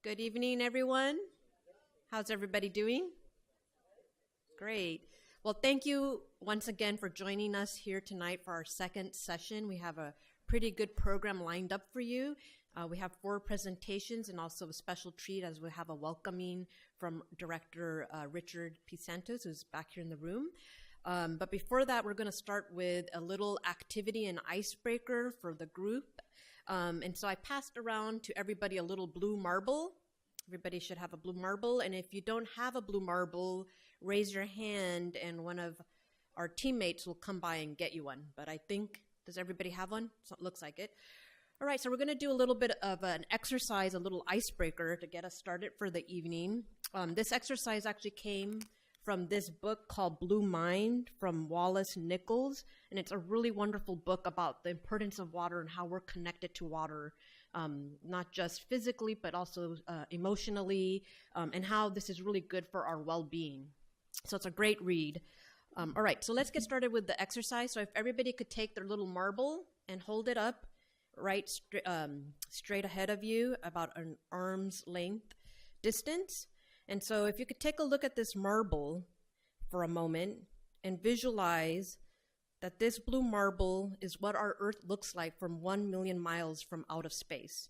Good evening, everyone. How's everybody doing? Great. Well, thank you once again for joining us here tonight for our second session. We have a pretty good program lined up for you. We have 4 presentations and also a special treat as we have a welcoming from Director Richard P. Santos, who's back here in the room. But before that, we're going to start with a little activity and icebreaker for the group. And so I passed around to everybody a little blue marble. Everybody should have a blue marble. And if you don't have a blue marble, raise your hand and one of our teammates will come by and get you one. But I think, does everybody have one? So it looks like it. All right, so we're going to do a little bit of an exercise, a little icebreaker to get us started for the evening. This exercise actually came from this book called Blue Mind from Wallace Nichols. And it's a really wonderful book about the importance of water and how we're connected to water, not just physically, but also emotionally, and how this is really good for our well-being. So it's a great read. All right, so let's get started with the exercise. So if everybody could take their little marble and hold it up right straight ahead of you, about an arm's length distance. And so if you could take a look at this marble for a moment and visualize that this blue marble is what our Earth looks like from 1 million miles from out of space.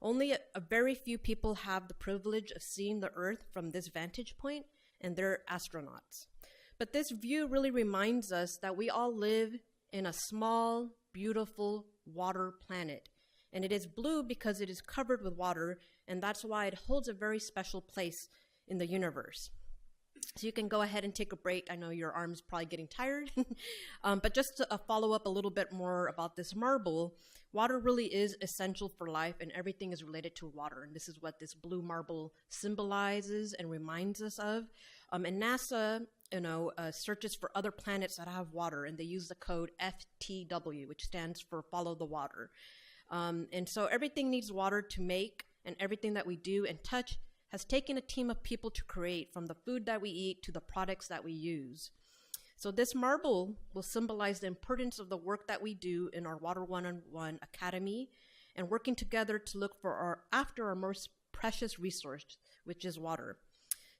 Only a very few people have the privilege of seeing the Earth from this vantage point, and they're astronauts. But this view really reminds us that we all live in a small, beautiful water planet. And it is blue because it is covered with water, and that's why it holds a very special place in the universe. So you can go ahead and take a break. I know your arm's probably getting tired. But just to follow up a little bit more about this marble, water really is essential for life, and everything is related to water. And this is what this blue marble symbolizes and reminds us of. And NASA, searches for other planets that have water, and they use the code FTW, which stands for Follow the Water. And so everything needs water to make, and everything that we do and touch has taken a team of people to create, from the food that we eat to the products that we use. So this marble will symbolize the importance of the work that we do in our Water 101 Academy, and working together to look for after our most precious resource, which is water.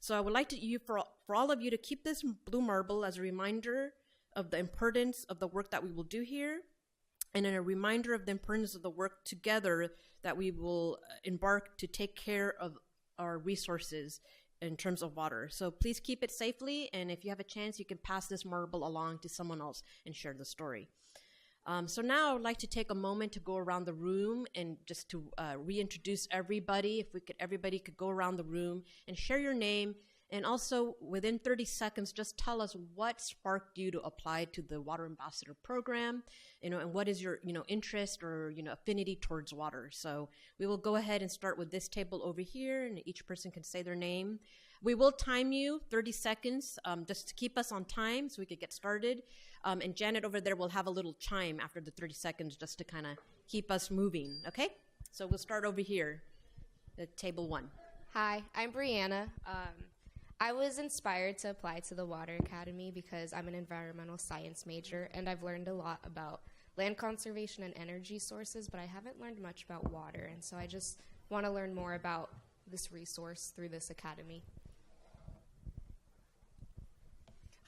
So I would like for all of you to keep this blue marble as a reminder of the importance of the work that we will do here, and a reminder of the importance of the work together that we will embark to take care of our resources in terms of water. So please keep it safely, and if you have a chance, you can pass this marble along to someone else and share the story. So now I would like to take a moment to go around the room and just to reintroduce everybody. If everybody could go around the room and share your name, and also within 30 seconds, just tell us what sparked you to apply to the Water Ambassador program, and what is your, interest or, affinity towards water. So we will go ahead and start with this table over here, and each person can say their name. We will time you 30 seconds just to keep us on time so we could get started. And Janet over there will have a little chime after the 30 seconds just to kind of keep us moving, okay? So we'll start over here at table 1. Hi, I'm Brianna. I was inspired to apply to the Water Academy because I'm an environmental science major, and I've learned a lot about land conservation and energy sources, but I haven't learned much about water, and so I just want to learn more about this resource through this academy.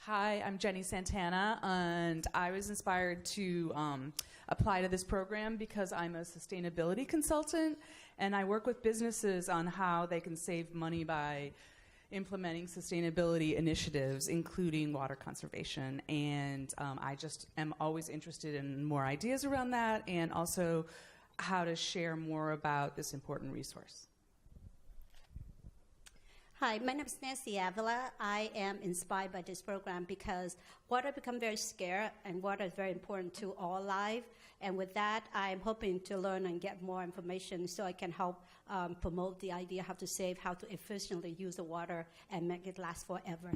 Hi, I'm Jenny Santana, and I was inspired to apply to this program because I'm a sustainability consultant, and I work with businesses on how they can save money by implementing sustainability initiatives, including water conservation. And I just am always interested in more ideas around that, and also how to share more about this important resource. Hi, my name is Nancy Avila. I am inspired by this program because water become very scarce, and water is very important to all life. And with that, I'm hoping to learn and get more information so I can help promote the idea how to save, how to efficiently use the water and make it last forever.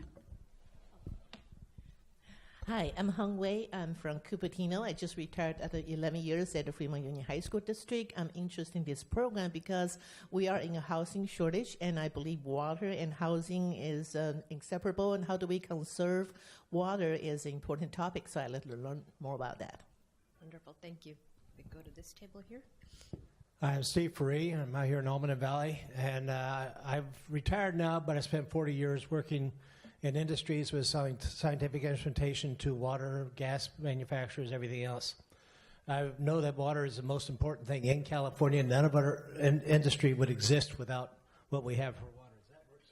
Hi, I'm Hung Wei. I'm from Cupertino. I just retired after 11 years at the Fremont Union High School District. I'm interested in this program because we are in a housing shortage, and I believe water and housing is inseparable, and how do we conserve water is an important topic, so I'd like to learn more about that. Wonderful, thank you. We go to this table here. I'm Steve Faree. I'm out here in Almaden Valley, and I've retired now, but I spent 40 years working in industries with selling scientific instrumentation to water, gas manufacturers, everything else. I know that water is the most important thing in California. None of our industry would exist without what we have for water. Does that work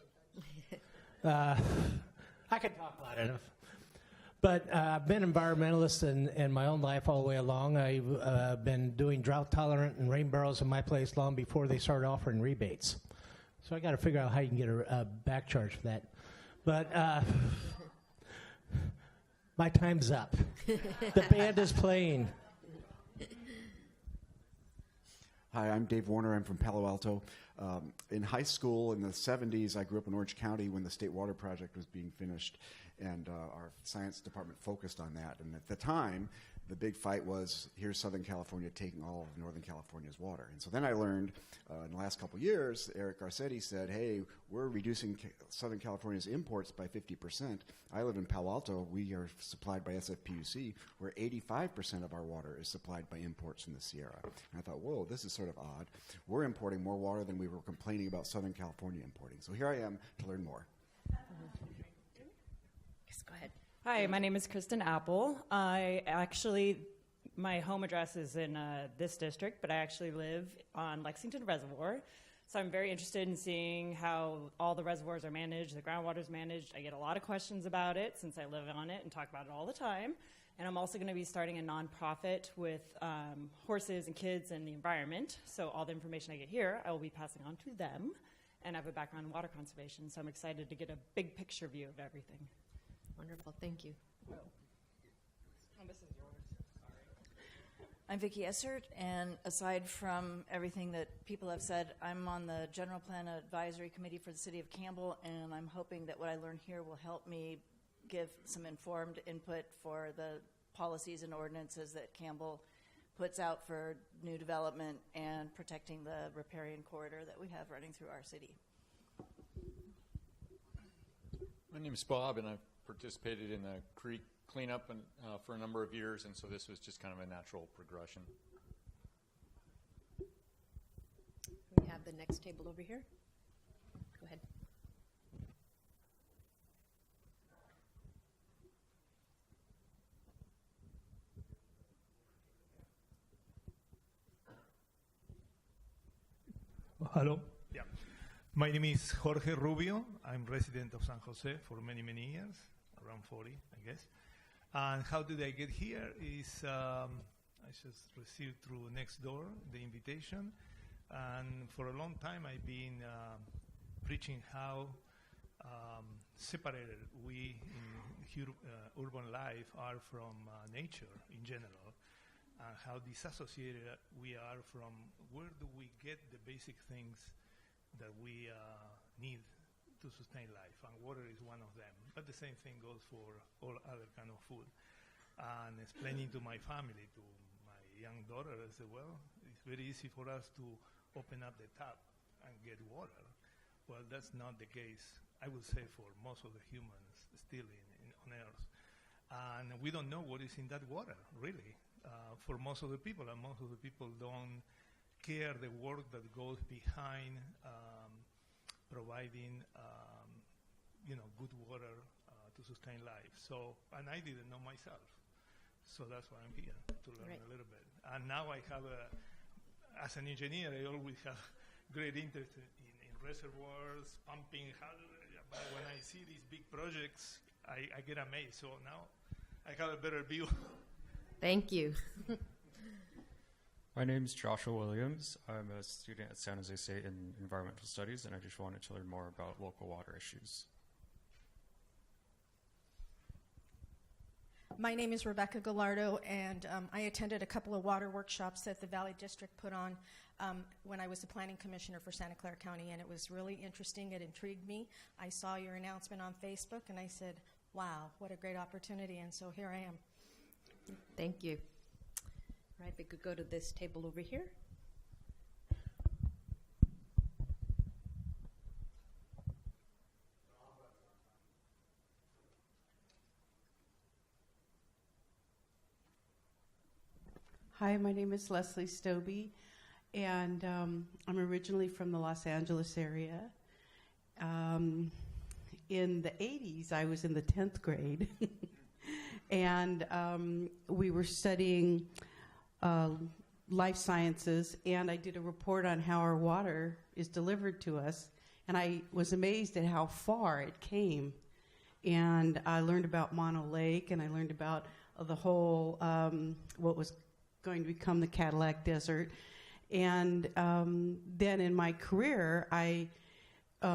sometimes? I could talk about it. But I've been an environmentalist in my own life all the way along. I've been doing drought tolerant and rain barrels in my place long before they started offering rebates. So I got to figure out how you can get a back charge for that. But my time's up. The band is playing. Hi, I'm Dave Warner. I'm from Palo Alto. In high school in the 70s, I grew up in Orange County when the State Water Project was being finished, and our science department focused on that. And at the time, the big fight was, here's Southern California taking all of Northern California's water. And so then I learned in the last couple of years, Eric Garcetti said, hey, we're reducing Southern California's imports by 50%. I live in Palo Alto. We are supplied by SFPUC, where 85% of our water is supplied by imports from the Sierra. And I thought, whoa, this is sort of odd. We're importing more water than we were complaining about Southern California importing. So here I am to learn more. Yes, go ahead. Hi, my name is Kristen Apple. My home address is in this district, but I actually live on Lexington Reservoir. So I'm very interested in seeing how all the reservoirs are managed, the groundwater is managed. I get a lot of questions about it since I live on it and talk about it all the time. And I'm also going to be starting a nonprofit with horses and kids and the environment. So all the information I get here, I will be passing on to them. And I have a background in water conservation, so I'm excited to get a big picture view of everything. Wonderful. Thank you. Oh, this is yours. Sorry. I'm Vicki Essert, and aside from everything that people have said, I'm on the General Plan Advisory Committee for the City of Campbell, and I'm hoping that what I learn here will help me give some informed input for the policies and ordinances that Campbell puts out for new development and protecting the riparian corridor that we have running through our city. My name is Bob, and I've participated in the creek cleanup for a number of years, and so this was just kind of a natural progression. We have the next table over here. Go ahead. Hello. Yeah. My name is Jorge Rubio. I'm resident of San Jose for many, many years, around 40, I guess. And how did I get here is I just received through Nextdoor the invitation. And for a long time, I've been preaching how separated we in urban life are from nature in general. How disassociated we are from where do we get the basic things that we need to sustain life, and water is one of them. But the same thing goes for all other kind of food. And explaining to my family, to my young daughter, I said, well, it's very easy for us to open up the tap and get water. Well, that's not the case, I would say, for most of the humans still on Earth. And we don't know what is in that water, really. For most of the people, and most of the people don't care the work that goes behind providing, good water to sustain life. So, and I didn't know myself, so that's why I'm here to learn a little bit. And now I have as an engineer, I always have great interest in reservoirs, pumping. But when I see these big projects, I get amazed. So now I have a better view. Thank you. My name is Joshua Williams. I'm a student at San Jose State in environmental studies, and I just wanted to learn more about local water issues. My name is Rebecca Gallardo, and I attended a couple of water workshops that the Valley District put on when I was the planning commissioner for Santa Clara County, and it was really interesting. It intrigued me. I saw your announcement on Facebook, and I said, wow, what a great opportunity, and so here I am. Thank you. Right, we could go to this table over here. Hi, my name is Leslie Stobie, and I'm originally from the Los Angeles area. In the 80s, I was in the 10th grade, and we were studying life sciences, and I did a report on how our water is delivered to us, and I was amazed at how far it came. And I learned about Mono Lake, and I learned about the whole, what was going to become the Cadillac Desert. And then in my career, I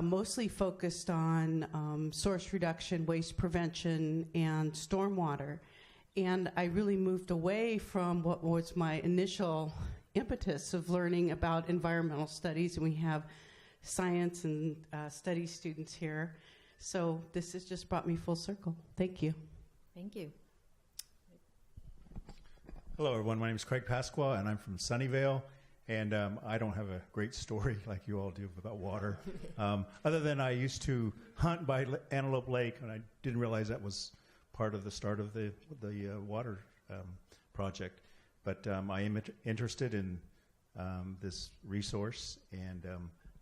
mostly focused on source reduction, waste prevention, and stormwater. And I really moved away from what was my initial impetus of learning about environmental studies, and we have science and studies students here. So this has just brought me full circle. Thank you. Thank you. Hello, everyone. My name is Craig Pasqua, and I'm from Sunnyvale. And I don't have a great story like you all do about water, other than I used to hunt by Antelope Lake, and I didn't realize that was part of the start of the water project. But I am interested in this resource, and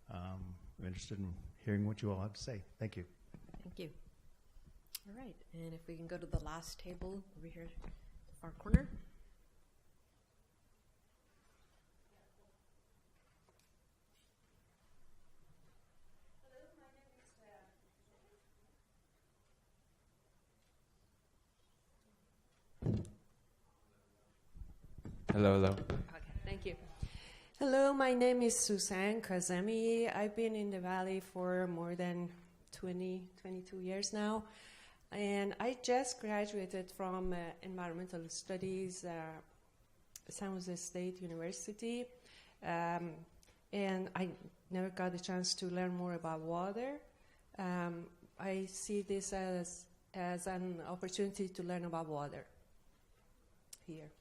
I'm interested in hearing what you all have to say. Thank you. Thank you. All right, and if we can go to the last table over here, the far corner. Hello, hello. Okay, thank you. Hello, my name is Suzanne Kazemi. I've been in the Valley for more than 22 years now. And I just graduated from environmental studies at San Jose State University. And I never got a chance to learn more about water. I see this as an opportunity to learn about water here.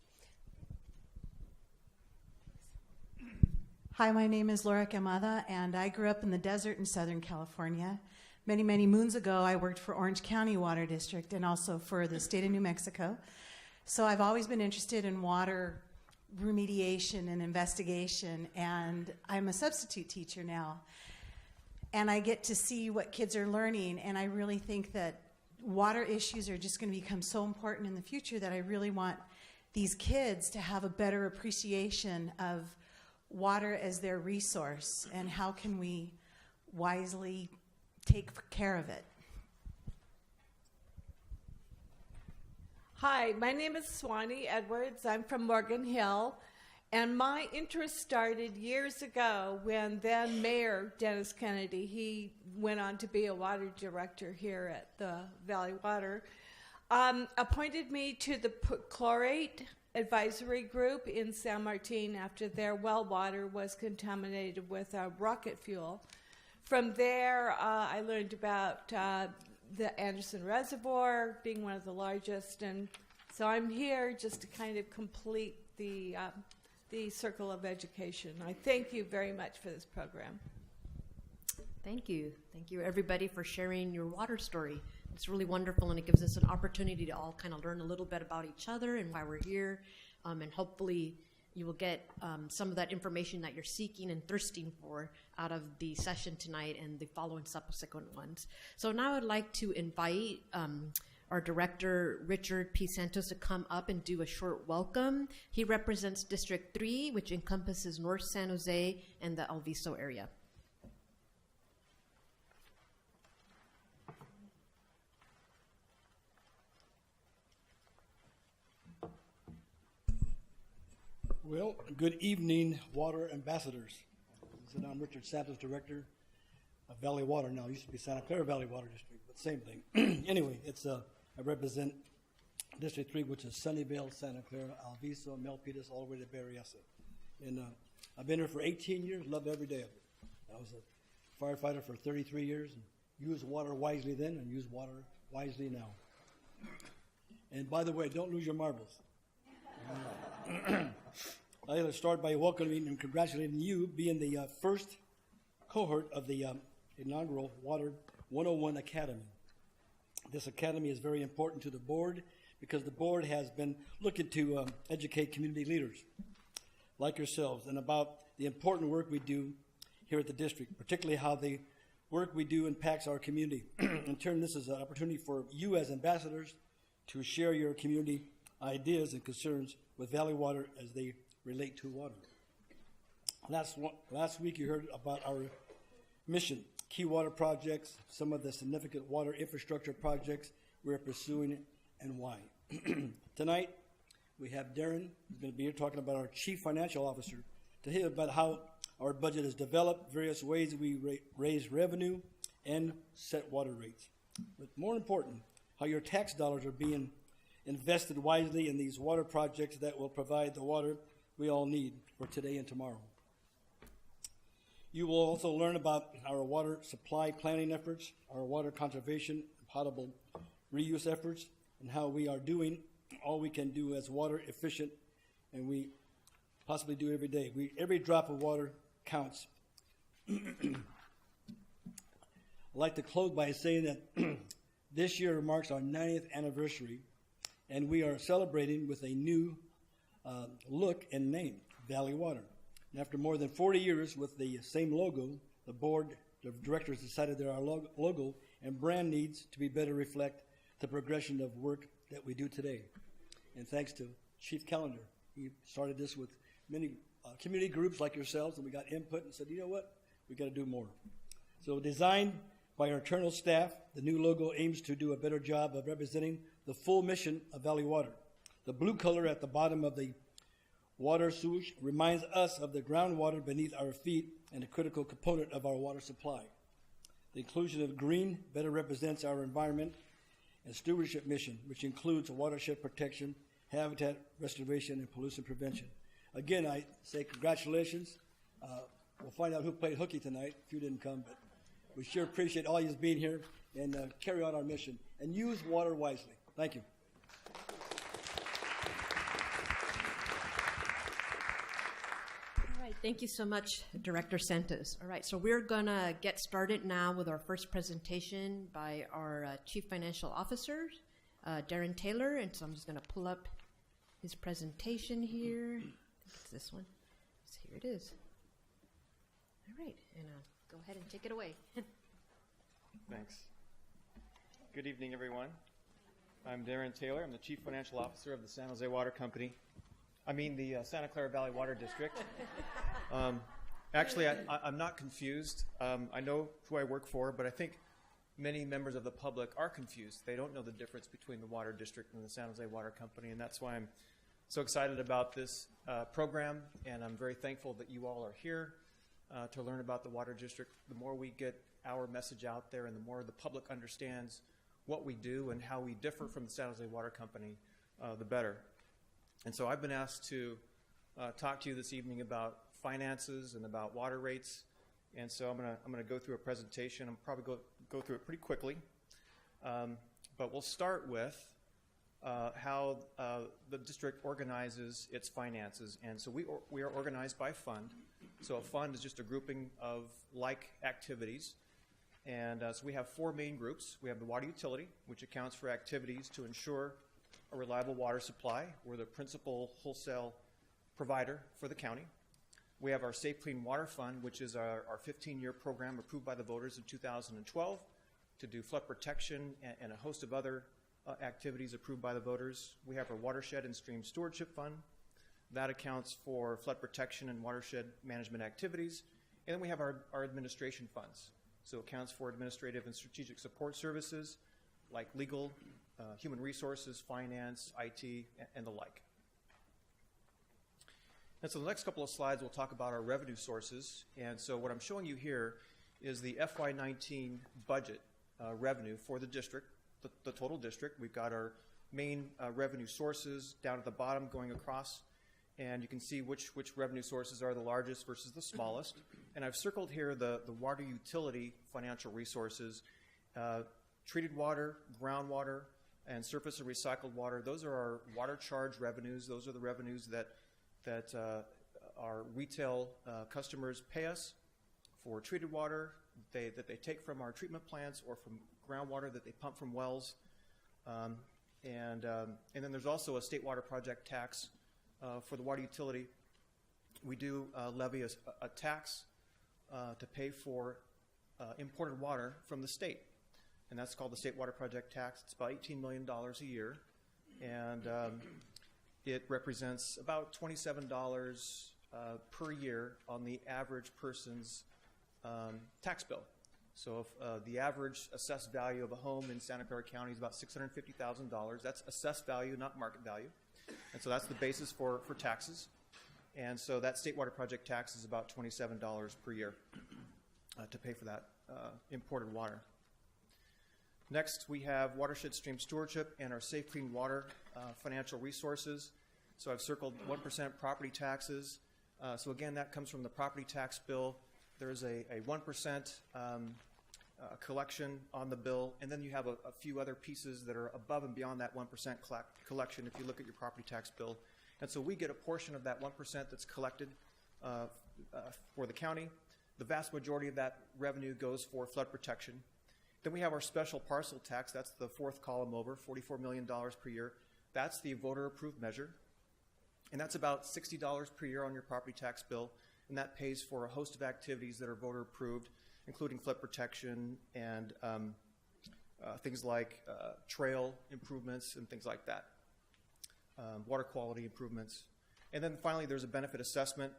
Hi, my name is Laura Camada, and I grew up in the desert in Southern California. Many, many moons ago, I worked for Orange County Water District and also for the state of New Mexico. So I've always been interested in water remediation and investigation, and I'm a substitute teacher now. And I get to see what kids are learning, and I really think that water issues are just going to become so important in the future that I really want these kids to have a better appreciation of water as their resource, and how can we wisely take care of it. Hi, my name is Swanee Edwards. I'm from Morgan Hill, and my interest started years ago when then Mayor Dennis Kennedy, he went on to be a water director here at the Valley Water, appointed me to the chlorate advisory group in San Martin after their well water was contaminated with rocket fuel. From there, I learned about the Anderson Reservoir being one of the largest, and so I'm here just to kind of complete the circle of education. I thank you very much for this program. Thank you. Thank you, everybody, for sharing your water story. It's really wonderful, and it gives us an opportunity to all kind of learn a little bit about each other and why we're here, and hopefully you will get some of that information that you're seeking and thirsting for out of the session tonight and the following subsequent ones. So now I'd like to invite our director, Richard P. Santos, to come up and do a short welcome. He represents District 3, which encompasses North San Jose and the El Viso area. Well, good evening, water ambassadors. I'm Richard Santos, director of Valley Water. Now, it used to be Santa Clara Valley Water District, but same thing. Anyway, I represent District 3, which is Sunnyvale, Santa Clara, Alviso, Milpitas, all the way to Berryessa. And I've been here for 18 years, loved every day of it. I was a firefighter for 33 years, and used water wisely then and use water wisely now. And by the way, don't lose your marbles. I'd like to start by welcoming and congratulating you being the first cohort of the inaugural Water 101 Academy. This academy is very important to the board because the board has been looking to educate community leaders like yourselves and about the important work we do here at the district, particularly how the work we do impacts our community. In turn, this is an opportunity for you as ambassadors to share your community ideas and concerns with Valley Water as they relate to water. Last week you heard about our mission, key water projects, some of the significant water infrastructure projects we're pursuing and why. Tonight, we have Darren, who's going to be here talking about our Chief Financial Officer, to hear about how our budget is developed, various ways we raise revenue and set water rates. But more important, how your tax dollars are being invested wisely in these water projects that will provide the water we all need for today and tomorrow. You will also learn about our water supply planning efforts, our water conservation and potable reuse efforts, and how we are doing all we can do as water efficient, and we possibly do every day. Every drop of water counts. I'd like to close by saying that this year marks our 90th anniversary, and we are celebrating with a new look and name, Valley Water. And after more than 40 years with the same logo, the board of directors decided that our logo and brand needs to be better reflect the progression of work that we do today. And thanks to Chief Calendar, he started this with many community groups like yourselves, and we got input and said, you know what, we got to do more. So designed by our internal staff, the new logo aims to do a better job of representing the full mission of Valley Water. The blue color at the bottom of the water sewage reminds us of the groundwater beneath our feet and a critical component of our water supply. The inclusion of green better represents our environment and stewardship mission, which includes watershed protection, habitat restoration, and pollution prevention. Again, I say congratulations. We'll find out who played hooky tonight if you didn't come, but we sure appreciate all you being here and carry on our mission and use water wisely. Thank you. All right, thank you so much, Director Santos. All right, so we're going to get started now with our first presentation by our Chief Financial Officer, Darren Taylor, and so I'm just going to pull up his presentation here. I think it's this one. So here it is. All right, and go ahead and take it away. Thanks. Good evening, everyone. I'm Darren Taylor. I'm the Chief Financial Officer of the San Jose Water Company. The Santa Clara Valley Water District. Actually, I'm not confused. I know who I work for, but I think many members of the public are confused. They don't know the difference between the Water District and the San Jose Water Company, and that's why I'm so excited about this program, and I'm very thankful that you all are here to learn about the Water District. The more we get our message out there and the more the public understands what we do and how we differ from the San Jose Water Company, the better. And so I've been asked to talk to you this evening about finances and about water rates. And so I'm gonna go through a presentation. I'm probably go through it pretty quickly. But we'll start with how the district organizes its finances. And so we are organized by fund. So a fund is just a grouping of like activities. And so we have four main groups. We have the water utility, which accounts for activities to ensure a reliable water supply. We're the principal wholesale provider for the county. We have our Safe Clean Water Fund, which is our 15-year program approved by the voters in 2012 to do flood protection and a host of other activities approved by the voters. We have our Watershed and Stream Stewardship Fund. That accounts for flood protection and watershed management activities. And then we have our administration funds. So it accounts for administrative and strategic support services like legal, human resources, finance, IT, and the like. And so the next couple of slides we'll talk about our revenue sources. And so what I'm showing you here is the FY19 budget revenue for the district, the total district. We've got our main revenue sources down at the bottom going across. And you can see which revenue sources are the largest versus the smallest. And I've circled here the water utility financial resources. Treated water, groundwater, and surface and recycled water. Those are our water charge revenues. Those are the revenues that our retail customers pay us for treated water that they take from our treatment plants or from groundwater that they pump from wells. And then there's also a state water project tax for the water utility. we do levy a tax to pay for imported water from the state, and that's called the State Water Project tax. It's about $18 million a year, and it represents about $27 per year on the average person's tax bill. So if the average assessed value of a home in Santa Clara County is about $650,000, that's assessed value, not market value. And so that's the basis for taxes. And so that State Water Project tax is about $27 per year to pay for that imported water. Next, we have watershed stream stewardship and our Safe Clean Water financial resources. So I've circled 1% property taxes. So again, that comes from the property tax bill. There's a 1% collection on the bill, and then you have a few other pieces that are above and beyond that 1% collection if you look at your property tax bill. And so we get a portion of that 1% that's collected for the county. The vast majority of that revenue goes for flood protection. Then we have our special parcel tax. That's the fourth column over, $44 million per year. That's the voter-approved measure. And that's about $60 per year on your property tax bill. And that pays for a host of activities that are voter-approved, including flood protection and things like trail improvements and things like that, water quality improvements. And then finally, there's a benefit assessment.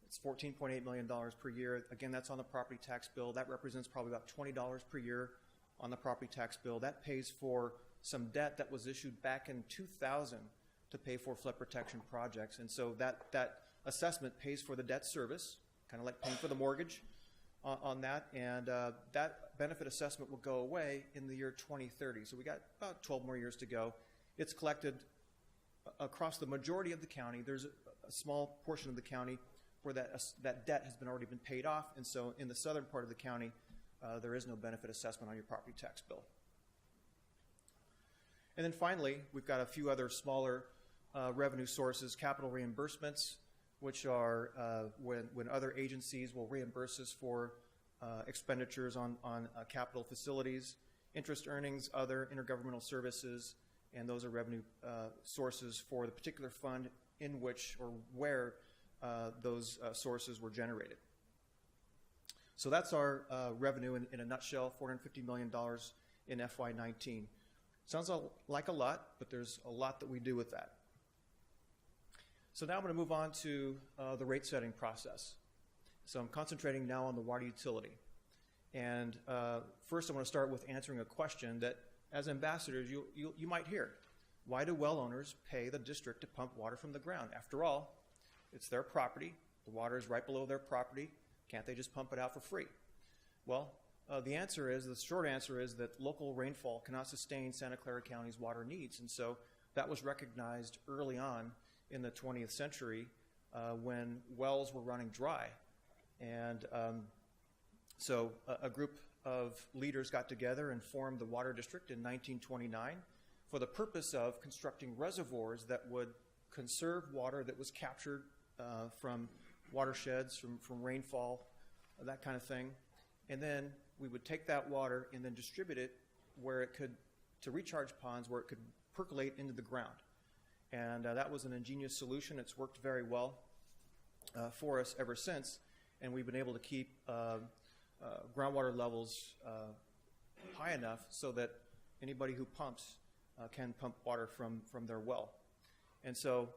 It's $14.8 million per year. Again, that's on the property tax bill. That represents probably about $20 per year on the property tax bill. That pays for some debt that was issued back in 2000 to pay for flood protection projects. And so that assessment pays for the debt service, kind of like paying for the mortgage on that. And that benefit assessment will go away in the year 2030. So we got about 12 more years to go. It's collected across the majority of the county. There's a small portion of the county where that debt has already been paid off. And so in the southern part of the county, there is no benefit assessment on your property tax bill. And then finally, we've got a few other smaller revenue sources, capital reimbursements, which are when other agencies will reimburse us for expenditures on capital facilities, interest earnings, other intergovernmental services, and those are revenue sources for the particular fund in which or where those sources were generated. So that's our revenue in a nutshell, $450 million in FY19. Sounds like a lot, but there's a lot that we do with that. So now I'm going to move on to the rate setting process. So I'm concentrating now on the water utility. And first I want to start with answering a question that as ambassadors you might hear. Why do well owners pay the district to pump water from the ground? After all, it's their property. The water is right below their property. Can't they just pump it out for free? Well, the short answer is that local rainfall cannot sustain Santa Clara County's water needs. And so that was recognized early on in the 20th century when wells were running dry. And so a group of leaders got together and formed the Water District in 1929 for the purpose of constructing reservoirs that would conserve water that was captured from watersheds, from rainfall, that kind of thing. And then we would take that water and then distribute it to recharge ponds where it could percolate into the ground. And that was an ingenious solution. It's worked very well for us ever since. And we've been able to keep groundwater levels high enough so that anybody who pumps can pump water from their well. And so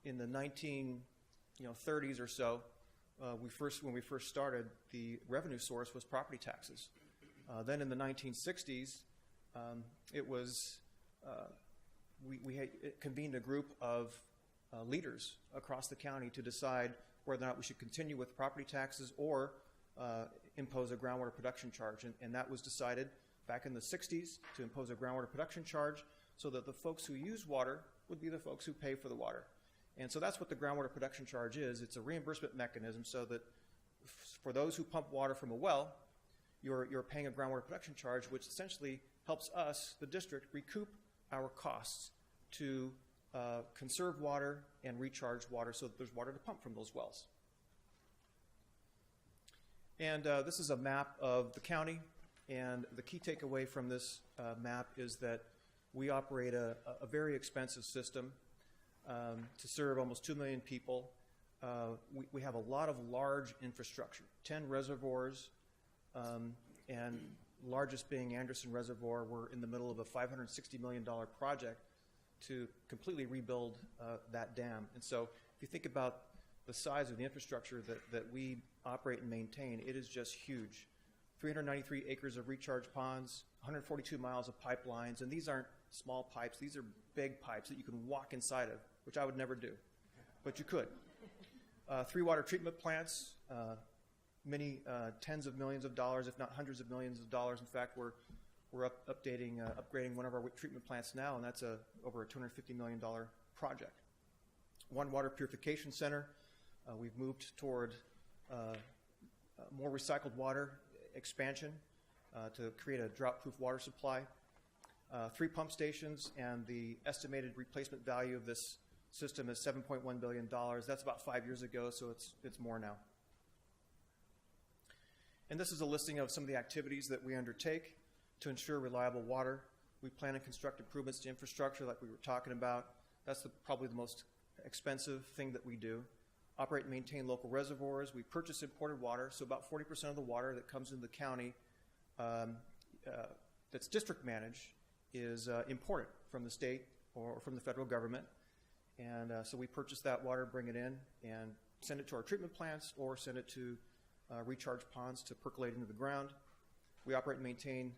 in the 1930s or so, when we first started, the revenue source was property taxes. Then in the 1960s, we convened a group of leaders across the county to decide whether or not we should continue with property taxes or impose a groundwater production charge. And that was decided back in the 60s to impose a groundwater production charge so that the folks who use water would be the folks who pay for the water. And so that's what the groundwater production charge is. It's a reimbursement mechanism so that for those who pump water from a well, you're paying a groundwater production charge, which essentially helps us, the district, recoup our costs to conserve water and recharge water so that there's water to pump from those wells. And this is a map of the county, and the key takeaway from this map is that we operate a very expensive system to serve almost 2 million people. we have a lot of large infrastructure, 10 reservoirs, and largest being Anderson Reservoir. We're in the middle of a $560 million project to completely rebuild that dam. And so if you think about the size of the infrastructure that we operate and maintain, it is just huge. 393 acres of recharge ponds, 142 miles of pipelines, and these aren't small pipes. These are big pipes that you can walk inside of, which I would never do, but you could. 3 water treatment plants, many tens of millions of dollars, if not hundreds of millions of dollars. In fact, we're upgrading one of our treatment plants now, and that's over a $250 million project. 1 water purification center. We've moved toward more recycled water expansion to create a drought-proof water supply. 3 pump stations, and the estimated replacement value of this system is $7.1 billion. That's about 5 years ago, so it's more now. And this is a listing of some of the activities that we undertake to ensure reliable water. We plan and construct improvements to infrastructure like we were talking about. That's probably the most expensive thing that we do. Operate and maintain local reservoirs. We purchase imported water, so about 40% of the water that comes into the county that's district managed is imported from the state or from the federal government. And so we purchase that water, bring it in, and send it to our treatment plants or send it to recharge ponds to percolate into the ground. We operate and maintain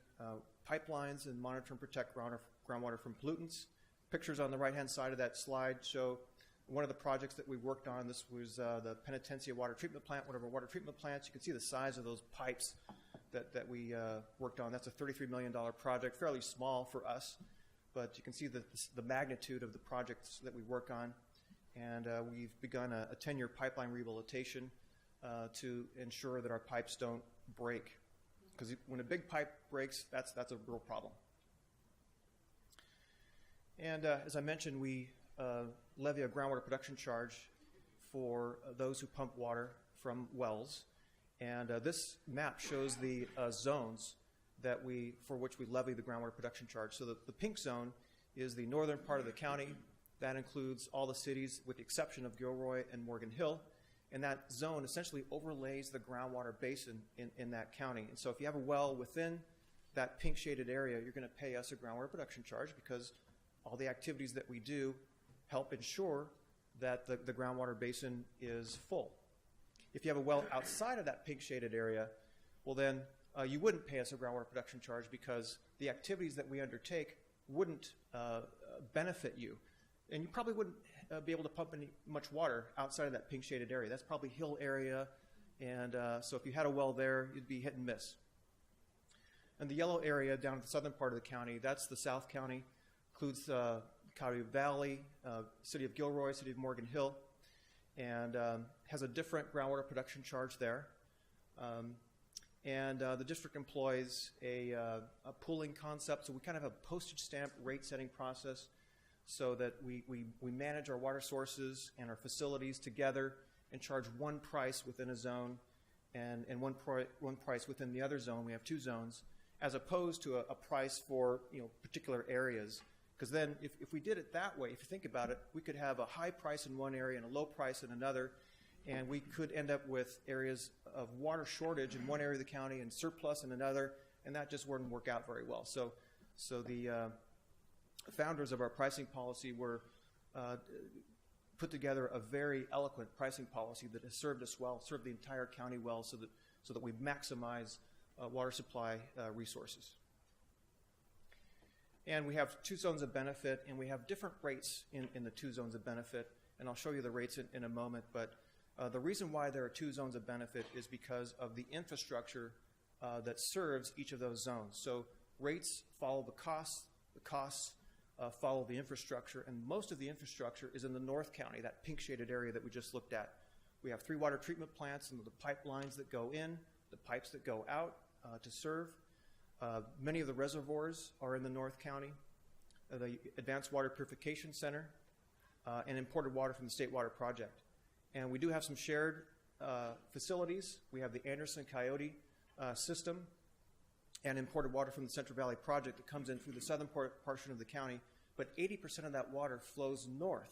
pipelines and monitor and protect groundwater from pollutants. Pictures on the right-hand side of that slide show one of the projects that we worked on. This was the Penitencia Water Treatment Plant, one of our water treatment plants. You can see the size of those pipes that we worked on. That's a $33 million project, fairly small for us, but you can see the magnitude of the projects that we work on. And we've begun a 10-year pipeline rehabilitation to ensure that our pipes don't break. Because when a big pipe breaks, that's a real problem. And as I mentioned, we levy a groundwater production charge for those who pump water from wells. And this map shows the zones for which we levy the groundwater production charge. So the pink zone is the northern part of the county. That includes all the cities with the exception of Gilroy and Morgan Hill. And that zone essentially overlays the groundwater basin in that county. And so if you have a well within that pink shaded area, you're going to pay us a groundwater production charge because all the activities that we do help ensure that the groundwater basin is full. If you have a well outside of that pink shaded area, well then you wouldn't pay us a groundwater production charge because the activities that we undertake wouldn't benefit you. And you probably wouldn't be able to pump much water outside of that pink shaded area. That's probably hill area, and so if you had a well there, you'd be hit and miss. And the yellow area down at the southern part of the county, that's the South County, includes Coweta Valley, City of Gilroy, City of Morgan Hill, and has a different groundwater production charge there. And the district employs a pooling concept, so we kind of have a postage stamp rate setting process so that we manage our water sources and our facilities together and charge one price within a zone and one price within the other zone. We have 2 zones, as opposed to a price for particular areas. Because then if we did it that way, if you think about it, we could have a high price in one area and a low price in another, and we could end up with areas of water shortage in one area of the county and surplus in another, and that just wouldn't work out very well. So the founders of our pricing policy put together a very eloquent pricing policy that has served us well, served the entire county well, so that we maximize water supply resources. And we have 2 zones of benefit, and we have different rates in the 2 zones of benefit, and I'll show you the rates in a moment. But the reason why there are 2 zones of benefit is because of the infrastructure that serves each of those zones. So rates follow the costs follow the infrastructure, and most of the infrastructure is in the North County, that pink shaded area that we just looked at. We have 3 water treatment plants and the pipelines that go in, the pipes that go out to serve. Many of the reservoirs are in the North County. The Advanced Water Purification Center and imported water from the State Water Project. And we do have some shared facilities. We have the Anderson Coyote system and imported water from the Central Valley Project that comes in through the southern portion of the county. But 80% of that water flows north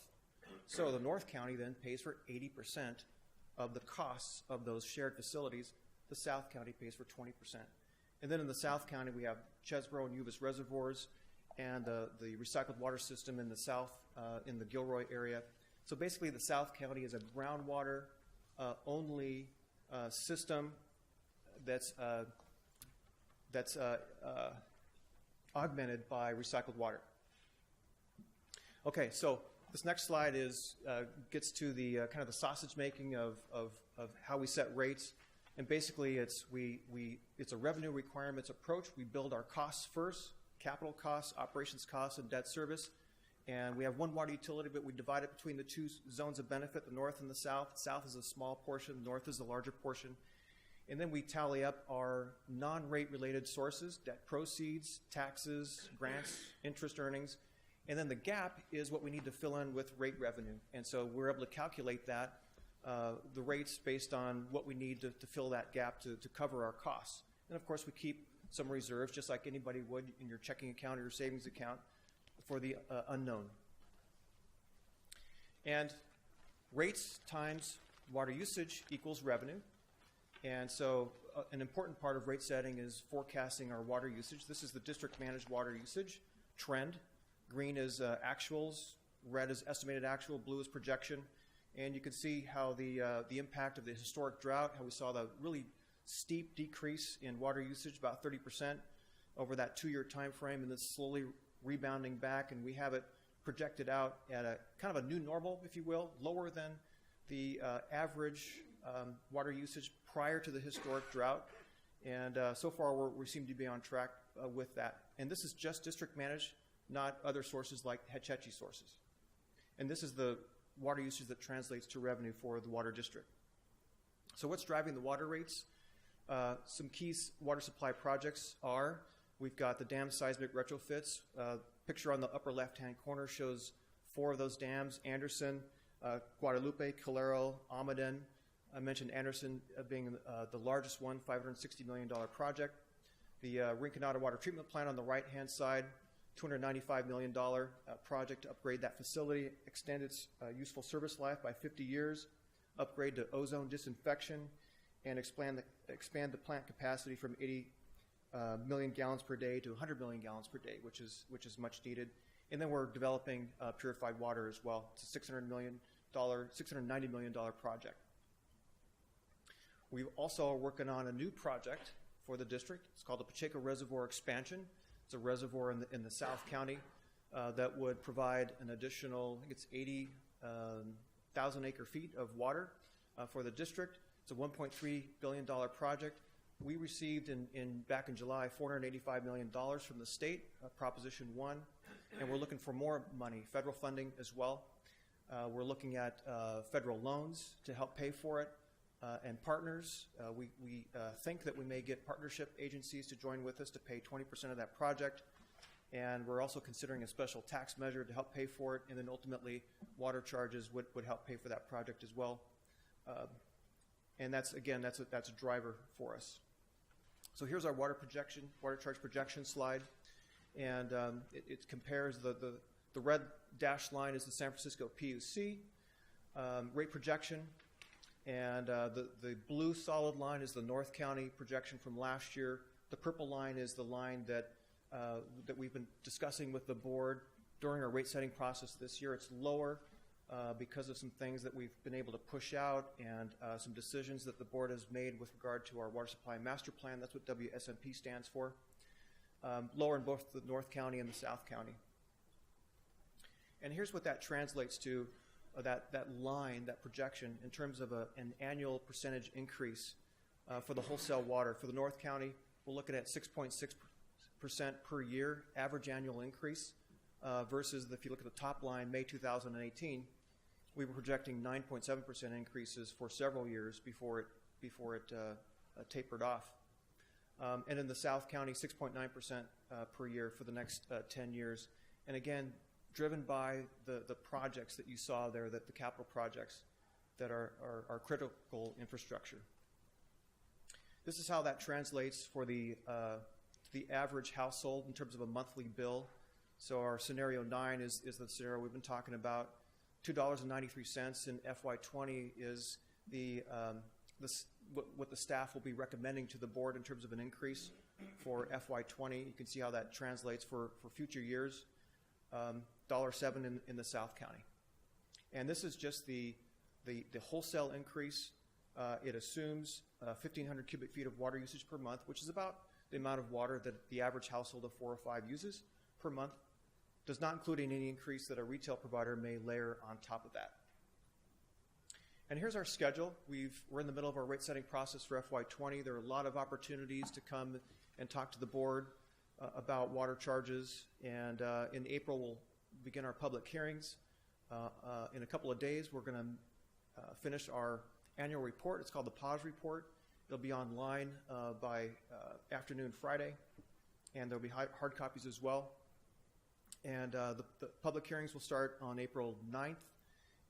So the North County then pays for 80% of the costs of those shared facilities. The South County pays for 20%. And then in the South County, we have Chesbro and Uvis reservoirs and the recycled water system in the south, in the Gilroy area. So basically, the South County is a groundwater only system that's augmented by recycled water. Okay, so this next slide gets to the kind of the sausage making of how we set rates. And basically, it's a revenue requirements approach. We build our costs first: capital costs, operations costs, and debt service. And we have one water utility, but we divide it between the two zones of benefit: the north and the south. South is a small portion; the north is the larger portion. And then we tally up our non-rate related sources: debt proceeds, taxes, grants, interest earnings. And then the gap is what we need to fill in with rate revenue. And so we're able to calculate that. The rates based on what we need to fill that gap to cover our costs. And of course, we keep some reserves, just like anybody would in your checking account or your savings account, for the unknown. And rates times water usage equals revenue. And so an important part of rate setting is forecasting our water usage. This is the district managed water usage trend. Green is actuals, red is estimated actual, blue is projection. And you can see how the impact of the historic drought, how we saw the really steep decrease in water usage, about 30% over that 2-year time frame, and then slowly rebounding back. And we have it projected out at a kind of a new normal, if you will, lower than the average water usage prior to the historic drought. And so far, we seem to be on track with that. And this is just district managed, not other sources like Hetchetchee sources. And this is the water usage that translates to revenue for the water district. So what's driving the water rates? Some key water supply projects are, we've got the dam seismic retrofits. Picture on the upper left-hand corner shows 4 of those dams: Anderson, Guadalupe, Calero, Almaden. I mentioned Anderson being the largest one, $560 million project. The Rinconada Water Treatment Plant on the right-hand side, $295 million project to upgrade that facility, extend its useful service life by 50 years, upgrade to ozone disinfection, and expand the plant capacity from 80 million gallons per day to 100 million gallons per day, which is much needed. And then we're developing purified water as well. It's a $690 million project. We also are working on a new project for the district. It's called the Pacheco Reservoir Expansion. It's a reservoir in the South County that would provide an additional, I think it's 80,000 acre feet of water for the district. It's a $1.3 billion project. We received back in July $485 million from the state, Proposition 1, and we're looking for more money, federal funding as well. We're looking at federal loans to help pay for it. And partners, we think that we may get partnership agencies to join with us to pay 20% of that project. And we're also considering a special tax measure to help pay for it. And then ultimately, water charges would help pay for that project as well. And that's a driver for us. So here's our water charge projection slide. And it compares the red dashed line is the San Francisco PUC rate projection. And the blue solid line is the North County projection from last year. The purple line is the line that we've been discussing with the board during our rate setting process this year. It's lower because of some things that we've been able to push out and some decisions that the board has made with regard to our water supply master plan. That's what WSMP stands for. Lower in both the North County and the South County. And here's what that translates to. That line, that projection, in terms of an annual percentage increase for the wholesale water. For the North County, we're looking at 6.6% per year average annual increase versus if you look at the top line, May 2018, we were projecting 9.7% increases for several years before it tapered off. And in the South County, 6.9% per year for the next 10 years. And again, driven by the projects that you saw there, the capital projects that are critical infrastructure. This is how that translates for the average household in terms of a monthly bill. So our scenario 9 is the scenario we've been talking about. $2.93 in FY20 is what the staff will be recommending to the board in terms of an increase for FY20. You can see how that translates for future years. $1.07 in the South County. And this is just the wholesale increase. It assumes 1,500 cubic feet of water usage per month, which is about the amount of water that the average household of 4 or 5 uses per month. Does not include any increase that a retail provider may layer on top of that. And here's our schedule. We're in the middle of our rate setting process for FY20. There are a lot of opportunities to come and talk to the board about water charges. And in April, we'll begin our public hearings. In a couple of days, we're going to finish our annual report. It's called the PAWS report. It'll be online by afternoon Friday, and there'll be hard copies as well. And the public hearings will start on April 9th,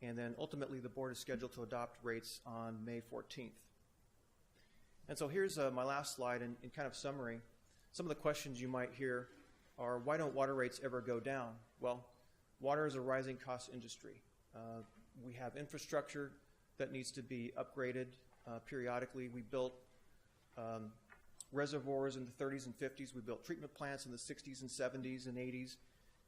and then ultimately the board is scheduled to adopt rates on May 14th. And so here's my last slide in kind of summary. Some of the questions you might hear are, why don't water rates ever go down? Well, water is a rising cost industry. We have infrastructure that needs to be upgraded periodically. We built reservoirs in the 30s and 50s. We built treatment plants in the 60s and 70s and 80s.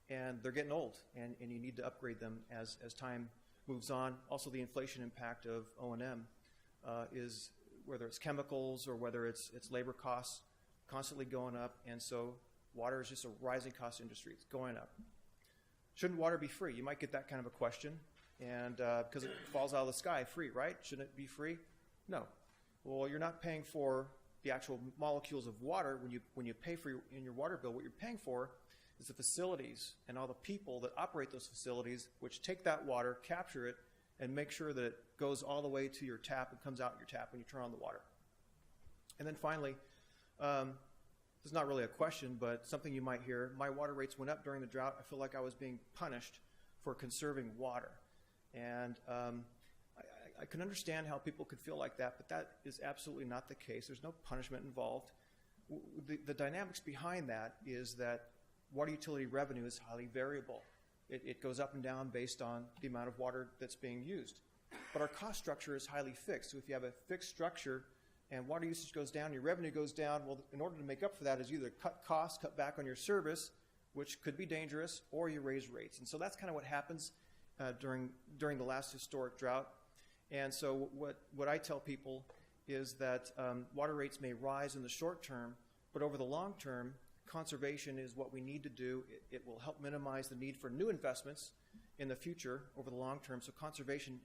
And they're getting old, and you need to upgrade them as time moves on. Also, the inflation impact of O&M is, whether it's chemicals or whether it's labor costs, constantly going up. And so water is just a rising cost industry. It's going up. Shouldn't water be free? You might get that kind of a question, and because it falls out of the sky free, right? Shouldn't it be free? No. Well, you're not paying for the actual molecules of water when you pay for in your water bill. What you're paying for is the facilities and all the people that operate those facilities, which take that water, capture it, and make sure that it goes all the way to your tap and comes out your tap when you turn on the water. And then finally, this is not really a question, but something you might hear, my water rates went up during the drought. I feel like I was being punished for conserving water. And I can understand how people could feel like that, but that is absolutely not the case. There's no punishment involved. The dynamics behind that is that water utility revenue is highly variable. It goes up and down based on the amount of water that's being used. But our cost structure is highly fixed. So if you have a fixed structure and water usage goes down, your revenue goes down, well, in order to make up for that is either cut costs, cut back on your service, which could be dangerous, or you raise rates. And so that's kind of what happens during the last historic drought. And so what I tell people is that water rates may rise in the short term, but over the long term, conservation is what we need to do. It will help minimize the need for new investments in the future over the long term. So conservation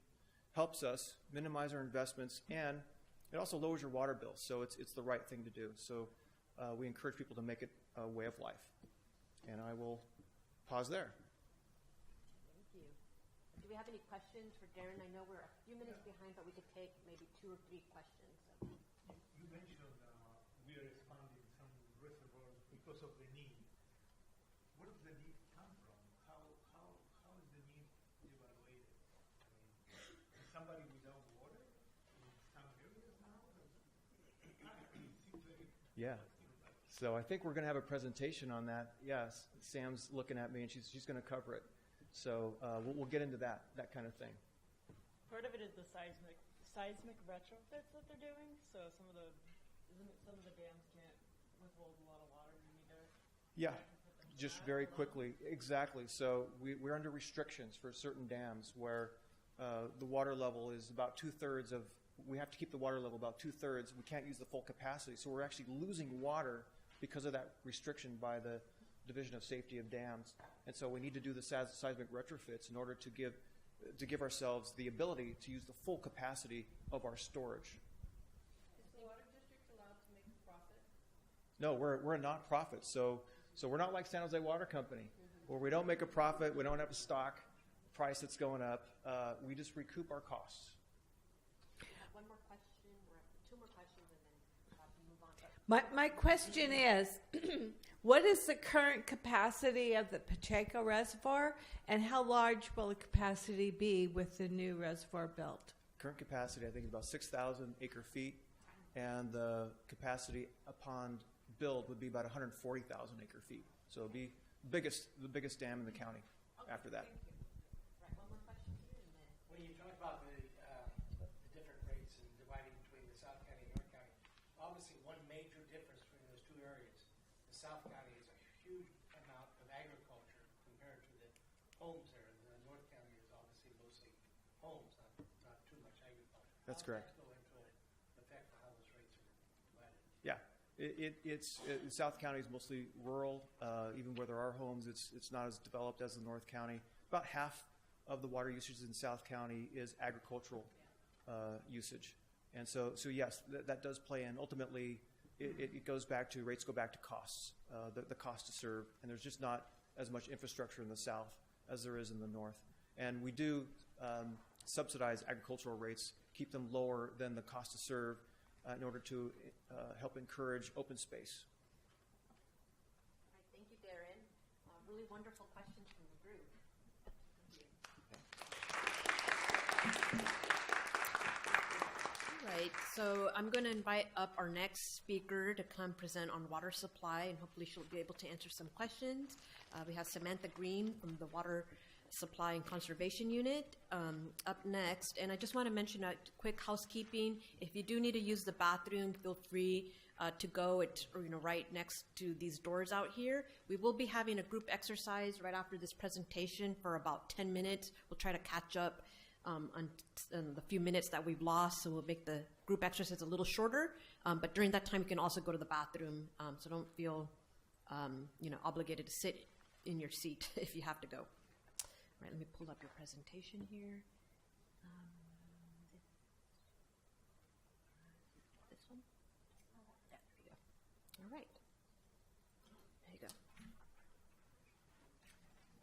helps us minimize our investments, and it also lowers your water bill. So it's the right thing to do. So we encourage people to make it a way of life. And I will pause there. Thank you. Do we have any questions for Darren? I know we're a few minutes behind, but we could take maybe 2 or 3 questions. So. You mentioned we are expanding some reservoirs because of the need. Where does the need come from? How is the need evaluated? I mean, is somebody without water in some areas now? Yeah. So I think we're going to have a presentation on that. Yes, Sam's looking at me, and she's going to cover it. So we'll get into that kind of thing. Part of it is the seismic retrofits that they're doing. So some of the dams can't withhold a lot of water. You need to. Yeah, just very quickly. Exactly. So we're under restrictions for certain dams where the water level is about 2/3 of. We have to keep the water level about 2/3. We can't use the full capacity. So we're actually losing water because of that restriction by the Division of Safety of Dams. And so we need to do the seismic retrofits in order to give ourselves the ability to use the full capacity of our storage. Is the water district allowed to make a profit? No, we're a nonprofit, so we're not like San Jose Water Company, where we don't make a profit, we don't have a stock price that's going up. We just recoup our costs. One more question, or 2 more questions, and then we'll move on. My question is, what is the current capacity of the Pacheco Reservoir, and how large will the capacity be with the new reservoir built? Current capacity, I think, is about 6,000 acre feet, and the capacity upon build would be about 140,000 acre feet. So it'll be the biggest dam in the county after that. Thank you. Right, one more question. about the different rates and dividing between the South County and North County. Obviously, one major difference between those two areas, the South County is a huge amount of agriculture compared to the homes there. The North County is obviously mostly homes, not too much agriculture. That's correct. How does that go into effect for how those rates are divided? Yeah. South County is mostly rural. Even where there are homes, it's not as developed as the North County. About half of the water usage in South County is agricultural usage. And so yes, that does play in. Ultimately, it goes back to, rates go back to costs, the cost to serve. And there's just not as much infrastructure in the South as there is in the North. And we do subsidize agricultural rates, keep them lower than the cost to serve in order to help encourage open space. All right, thank you, Darren. Really wonderful questions from the group. All right, so I'm going to invite up our next speaker to come present on water supply, and hopefully she'll be able to answer some questions. We have Samantha Green from the Water Supply and Conservation Unit up next. And I just want to mention a quick housekeeping. If you do need to use the bathroom, feel free to go right next to these doors out here. We will be having a group exercise right after this presentation for about 10 minutes. We'll try to catch up on the few minutes that we've lost, so we'll make the group exercise a little shorter. But during that time, you can also go to the bathroom, so don't feel obligated to sit in your seat if you have to go. All right, let me pull up your presentation here. This one? Yeah, there you go. All right. There you go.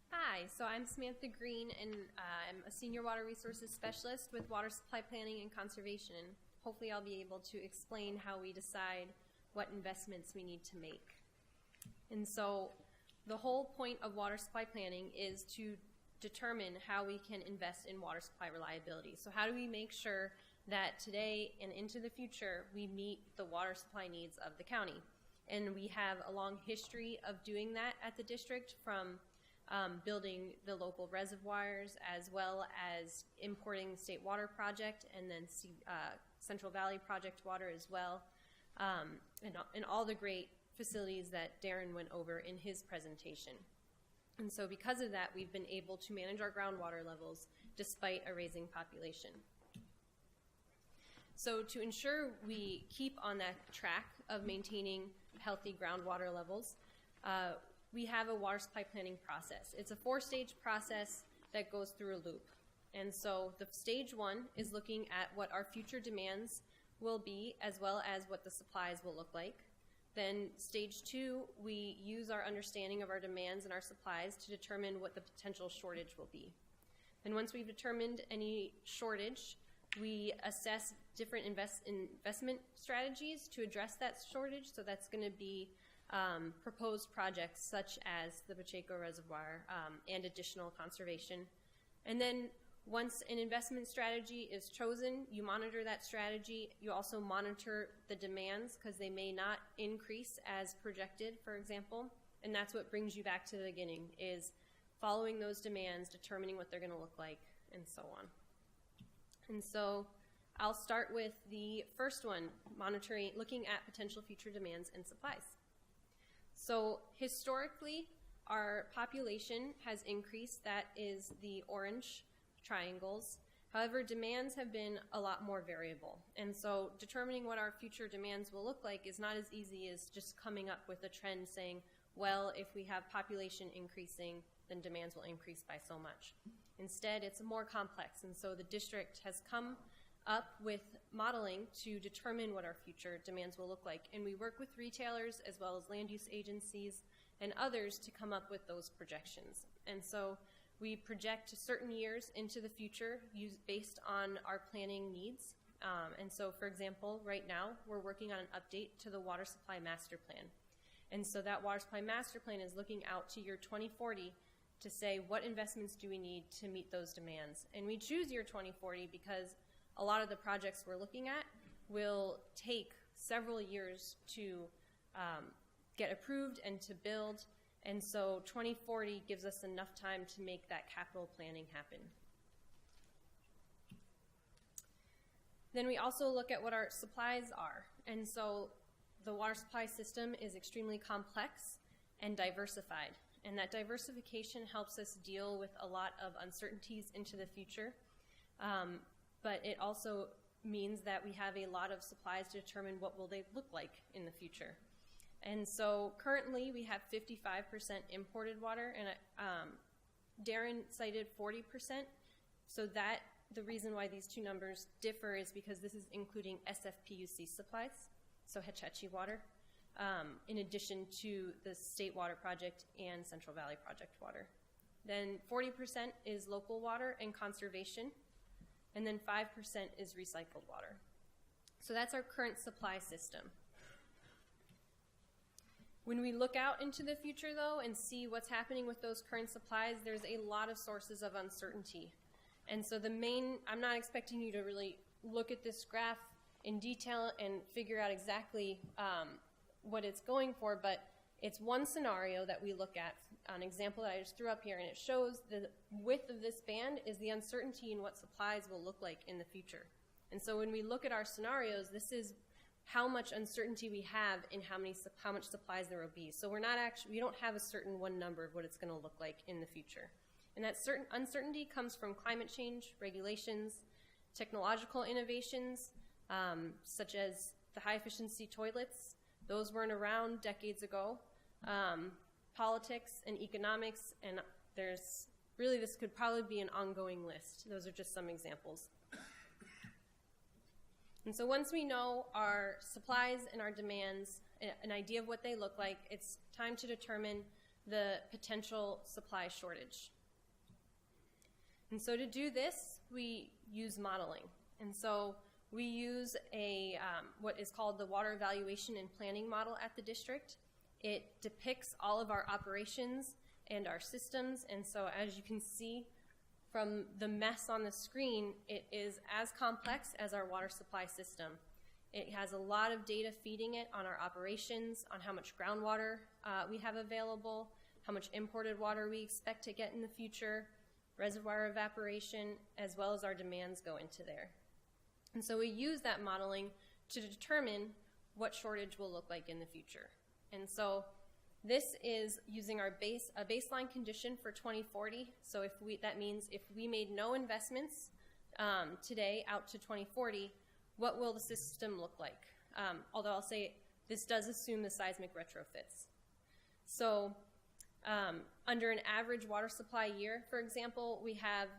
Hi, so I'm Samantha Green, and I'm a senior water resources specialist with water supply planning and conservation. And hopefully I'll be able to explain how we decide what investments we need to make. And so the whole point of water supply planning is to determine how we can invest in water supply reliability. So how do we make sure that today and into the future we meet the water supply needs of the county? And we have a long history of doing that at the district, from building the local reservoirs as well as importing the State Water Project and then Central Valley Project water as well, and all the great facilities that Darren went over in his presentation. And so because of that, we've been able to manage our groundwater levels despite a raising population. So to ensure we keep on that track of maintaining healthy groundwater levels, we have a water supply planning process. It's a 4-stage process that goes through a loop. And so the stage 1 is looking at what our future demands will be, as well as what the supplies will look like. Then stage 2, we use our understanding of our demands and our supplies to determine what the potential shortage will be. And once we've determined any shortage, we assess different investment strategies to address that shortage. So that's going to be proposed projects such as the Pacheco Reservoir and additional conservation. And then once an investment strategy is chosen, you monitor that strategy. You also monitor the demands, because they may not increase as projected, for example. And that's what brings you back to the beginning, is following those demands, determining what they're going to look like, and so on. And so I'll start with the first one, looking at potential future demands and supplies. So historically, our population has increased. That is the orange triangles. However, demands have been a lot more variable. And so determining what our future demands will look like is not as easy as just coming up with a trend saying, well, if we have population increasing, then demands will increase by so much. Instead, it's more complex. And so the district has come up with modeling to determine what our future demands will look like. And we work with retailers as well as land use agencies and others to come up with those projections. And so we project certain years into the future based on our planning needs. And so, for example, right now we're working on an update to the Water Supply Master Plan. And so that Water Supply Master Plan is looking out to year 2040 to say what investments do we need to meet those demands. And we choose year 2040 because a lot of the projects we're looking at will take several years to get approved and to build. And so 2040 gives us enough time to make that capital planning happen. Then we also look at what our supplies are. And so the water supply system is extremely complex and diversified. And that diversification helps us deal with a lot of uncertainties into the future. But it also means that we have a lot of supplies to determine what will they look like in the future. And so currently we have 55% imported water, and Darren cited 40%. So that the reason why these two numbers differ is because this is including SFPUC supplies, so Hetch Hetchy water, in addition to the State Water Project and Central Valley Project water. Then 40% is local water and conservation, and then 5% is recycled water. So that's our current supply system. When we look out into the future, though, and see what's happening with those current supplies, there's a lot of sources of uncertainty. And so I'm not expecting you to really look at this graph in detail and figure out exactly what it's going for, but it's one scenario that we look at, an example that I just threw up here, and it shows the width of this band is the uncertainty in what supplies will look like in the future. And so when we look at our scenarios, this is how much uncertainty we have in how much supplies there will be. So we don't have a certain one number of what it's going to look like in the future. And that certain uncertainty comes from climate change, regulations, technological innovations, such as the high-efficiency toilets. Those weren't around decades ago. Politics and economics, and this could probably be an ongoing list. Those are just some examples. And so once we know our supplies and our demands, an idea of what they look like, it's time to determine the potential supply shortage. And so to do this, we use modeling. And so we use what is called the Water Evaluation and Planning Model at the district. It depicts all of our operations and our systems. And so as you can see from the mess on the screen, it is as complex as our water supply system. It has a lot of data feeding it on our operations, on how much groundwater we have available, how much imported water we expect to get in the future, reservoir evaporation, as well as our demands go into there. And so we use that modeling to determine what shortage will look like in the future. And so this is using a baseline condition for 2040. So that means if we made no investments today out to 2040, what will the system look like? Although I'll say this does assume the seismic retrofits. So under an average water supply year, for example, we have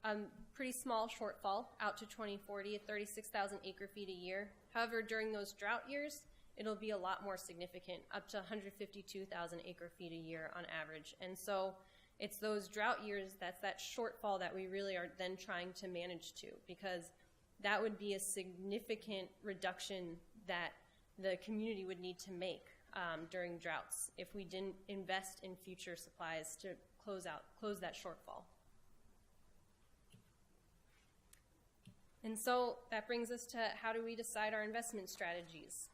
a pretty small shortfall out to 2040 at 36,000 acre feet a year. However, during those drought years, it'll be a lot more significant, up to 152,000 acre feet a year on average. And so it's those drought years, that's that shortfall that we really are then trying to manage to, because that would be a significant reduction that the community would need to make during droughts if we didn't invest in future supplies to close that shortfall. And so that brings us to how do we decide our investment strategies?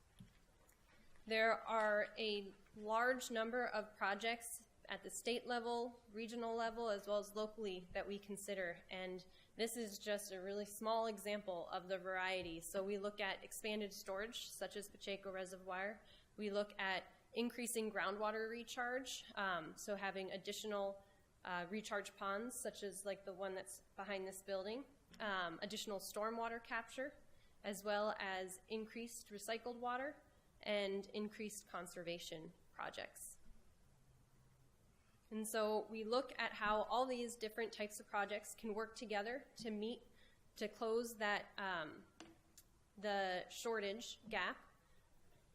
There are a large number of projects at the state level, regional level, as well as locally that we consider. And this is just a really small example of the variety. So we look at expanded storage, such as Pacheco Reservoir. We look at increasing groundwater recharge, so having additional recharge ponds, such as like the one that's behind this building, additional stormwater capture, as well as increased recycled water and increased conservation projects. And so we look at how all these different types of projects can work together to close that the shortage gap,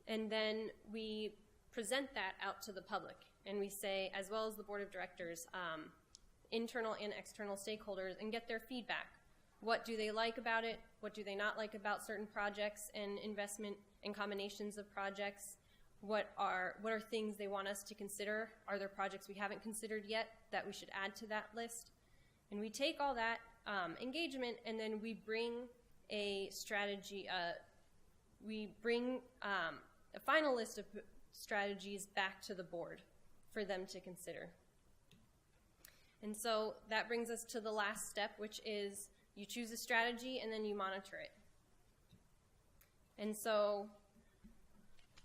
and then we present that out to the public, and we say, as well as the board of directors, internal and external stakeholders, and get their feedback. What do they like about it? What do they not like about certain projects and investment and combinations of projects? What are things they want us to consider? Are there projects we haven't considered yet that we should add to that list? And we take all that engagement, and then we bring a strategy, we bring a final list of strategies back to the board for them to consider. And so that brings us to the last step, which is you choose a strategy and then you monitor it. And so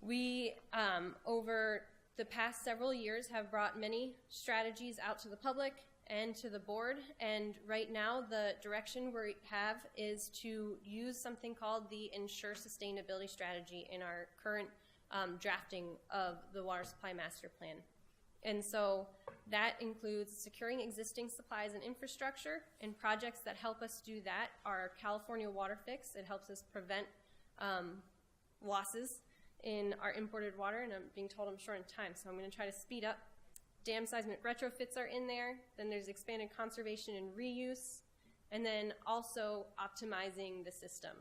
we, over the past several years, have brought many strategies out to the public and to the board. And right now, the direction we have is to use something called the Ensure Sustainability Strategy in our current drafting of the Water Supply Master Plan. And so that includes securing existing supplies and infrastructure, and projects that help us do that are California Water Fix. It helps us prevent losses in our imported water, and I'm being told I'm short on time, so I'm going to try to speed up. Dam seismic retrofits are in there. Then there's expanded conservation and reuse, and then also optimizing the system.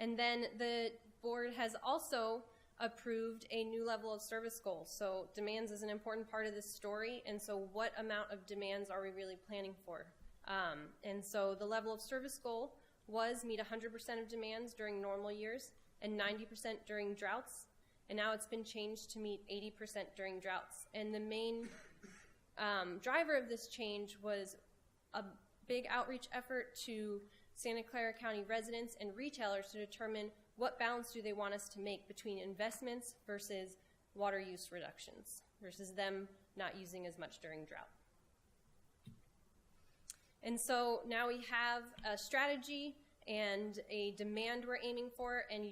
And then the board has also approved a new level of service goal. So demands is an important part of this story, and so what amount of demands are we really planning for? And so the level of service goal was meet 100% of demands during normal years and 90% during droughts, and now it's been changed to meet 80% during droughts. And the main driver of this change was a big outreach effort to Santa Clara County residents and retailers to determine what balance do they want us to make between investments versus water use reductions, versus them not using as much during drought. And so now we have a strategy and a demand we're aiming for, and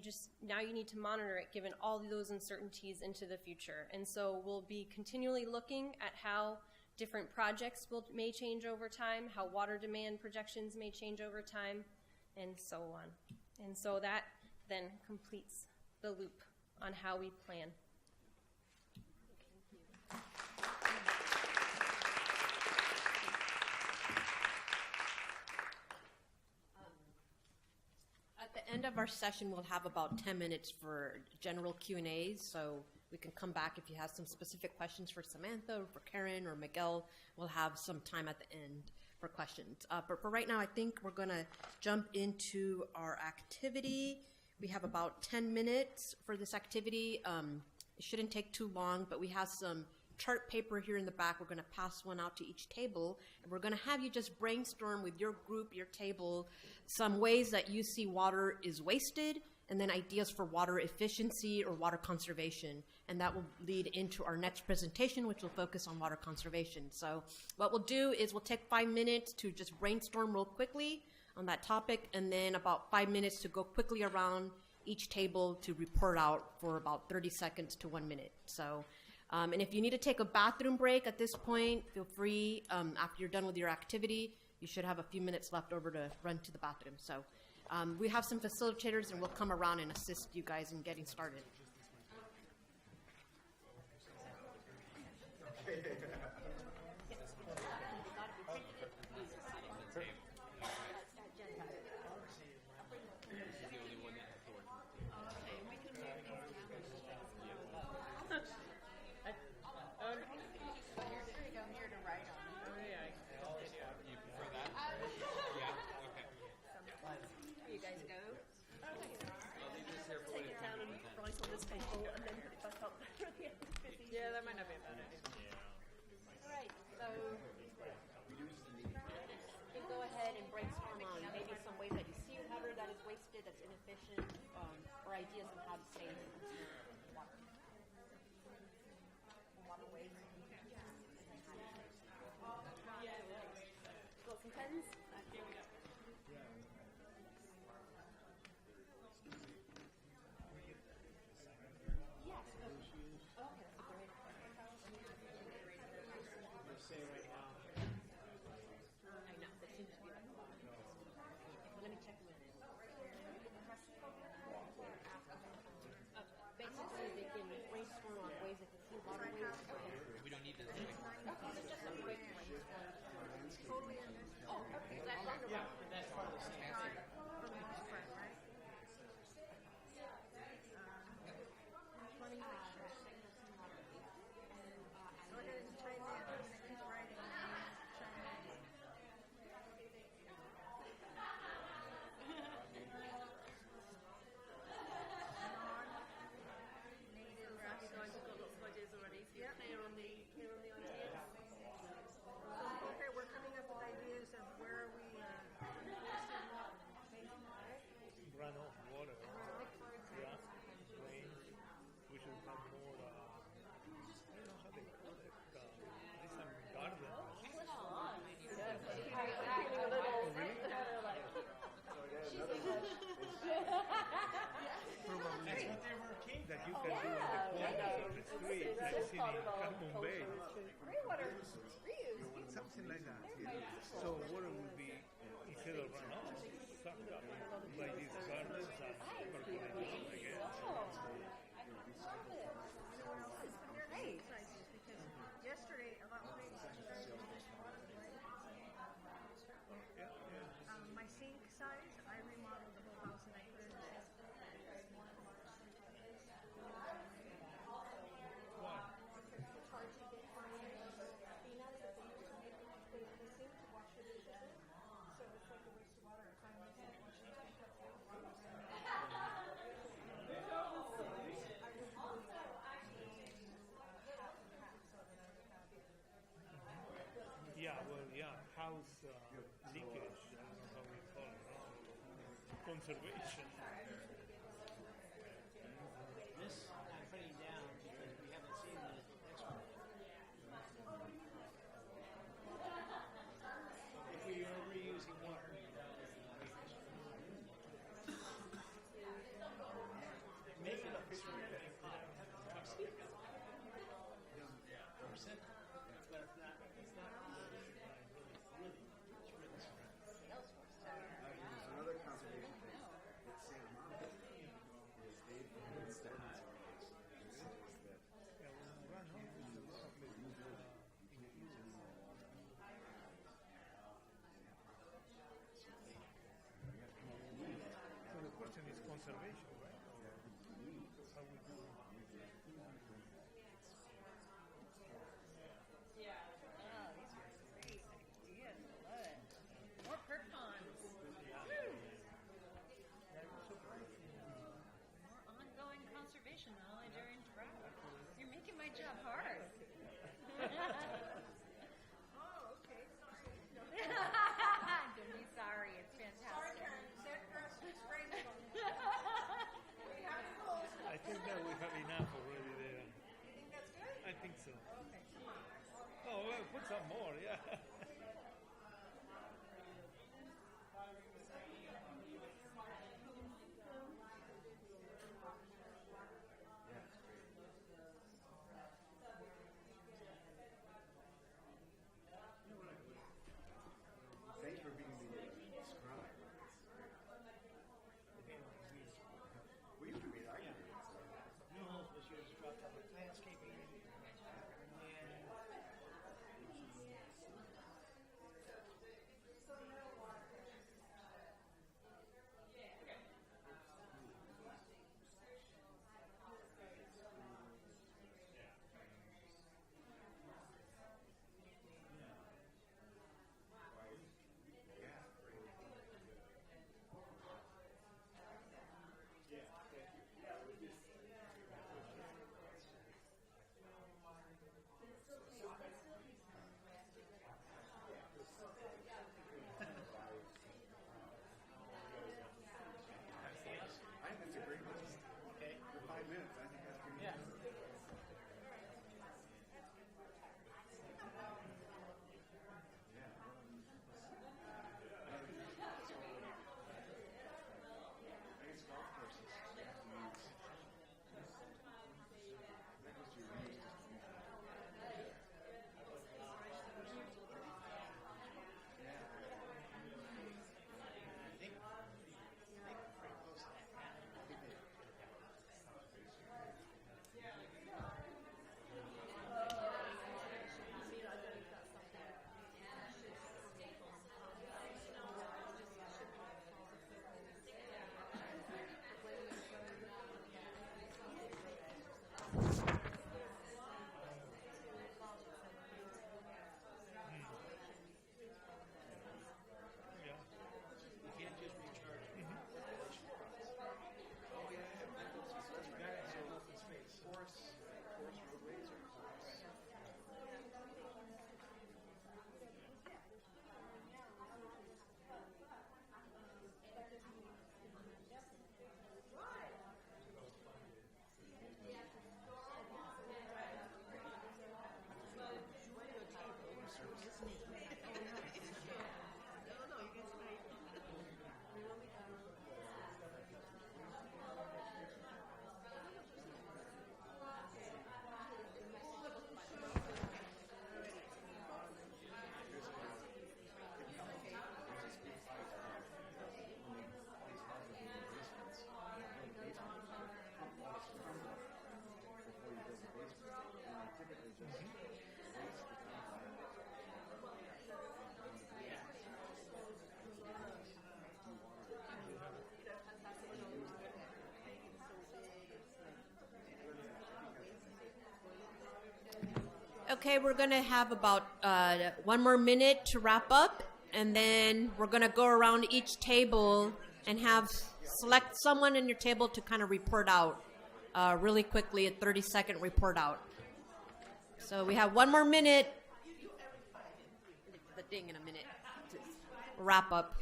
now you need to monitor it given all of those uncertainties into the future. And so we'll be continually looking at how different projects may change over time, how water demand projections may change over time, and so on. And so that then completes the loop on how we plan. At the end of our session, we'll have about 10 minutes for general Q&As, so we can come back if you have some specific questions for Samantha or for Karen or Miguel. We'll have some time at the end for questions. But for right now, I think we're going to jump into our activity. We have about 10 minutes for this activity. It shouldn't take too long, but we have some chart paper here in the back. We're going to pass one out to each table, and we're going to have you just brainstorm with your group, your table, some ways that you see water is wasted, and then ideas for water efficiency or water conservation. And that will lead into our next presentation, which will focus on water conservation. So what we'll do is we'll take 5 minutes to just brainstorm real quickly on that topic, and then about 5 minutes to go quickly around each table to report out for about 30 seconds to 1 minute. So, and if you need to take a bathroom break at this point, feel free. After you're done with your activity, you should have a few minutes left over to run to the bathroom. So we have some facilitators, and we'll come around and assist you guys in getting started. Yeah, that might not be a bad idea. All right, so you can go ahead and brainstorm on maybe some ways that you see water that is wasted, that's inefficient, or ideas on how to save water. Waterways. Go some pens. We don't need to. That's part of the same answer. you can do on the corners of the street. I've seen in Carbon Bay. Rainwater reuse. Something like that. Yeah. So water will be, instead of runoff, sucked up by these gardens and percolated again. Great. Because yesterday, about my sink size, I remodeled the whole house and I put it in house leakage, I don't know how we call it, conservation. This I'm putting down because we haven't seen the next one. If we are reusing water, make it a picture of a pot. But it's not Another conservation thing that Santa Monica is they've been studies on this and says that so the question is conservation, right? How we do More perk ponds. More ongoing conservation knowledge are in track. You're making my job hard. Oh, okay. Sorry. Don't be sorry. It's fantastic. Sorry, Karen. Santa Cruz keeps raining. We have to go. I think that we have enough already there. You think that's good? I think so. Okay, come on. Oh, well, put some more, yeah. thanks for being the scribe. We used to be architects. Newell's was yours dropped off with landscaping and Okay, we're going to have about 1 more minute to wrap up, and then we're going to go around each table and select someone in your table to kind of report out really quickly, a 30-second report out. So we have 1 more minute. The ding in a minute to wrap up.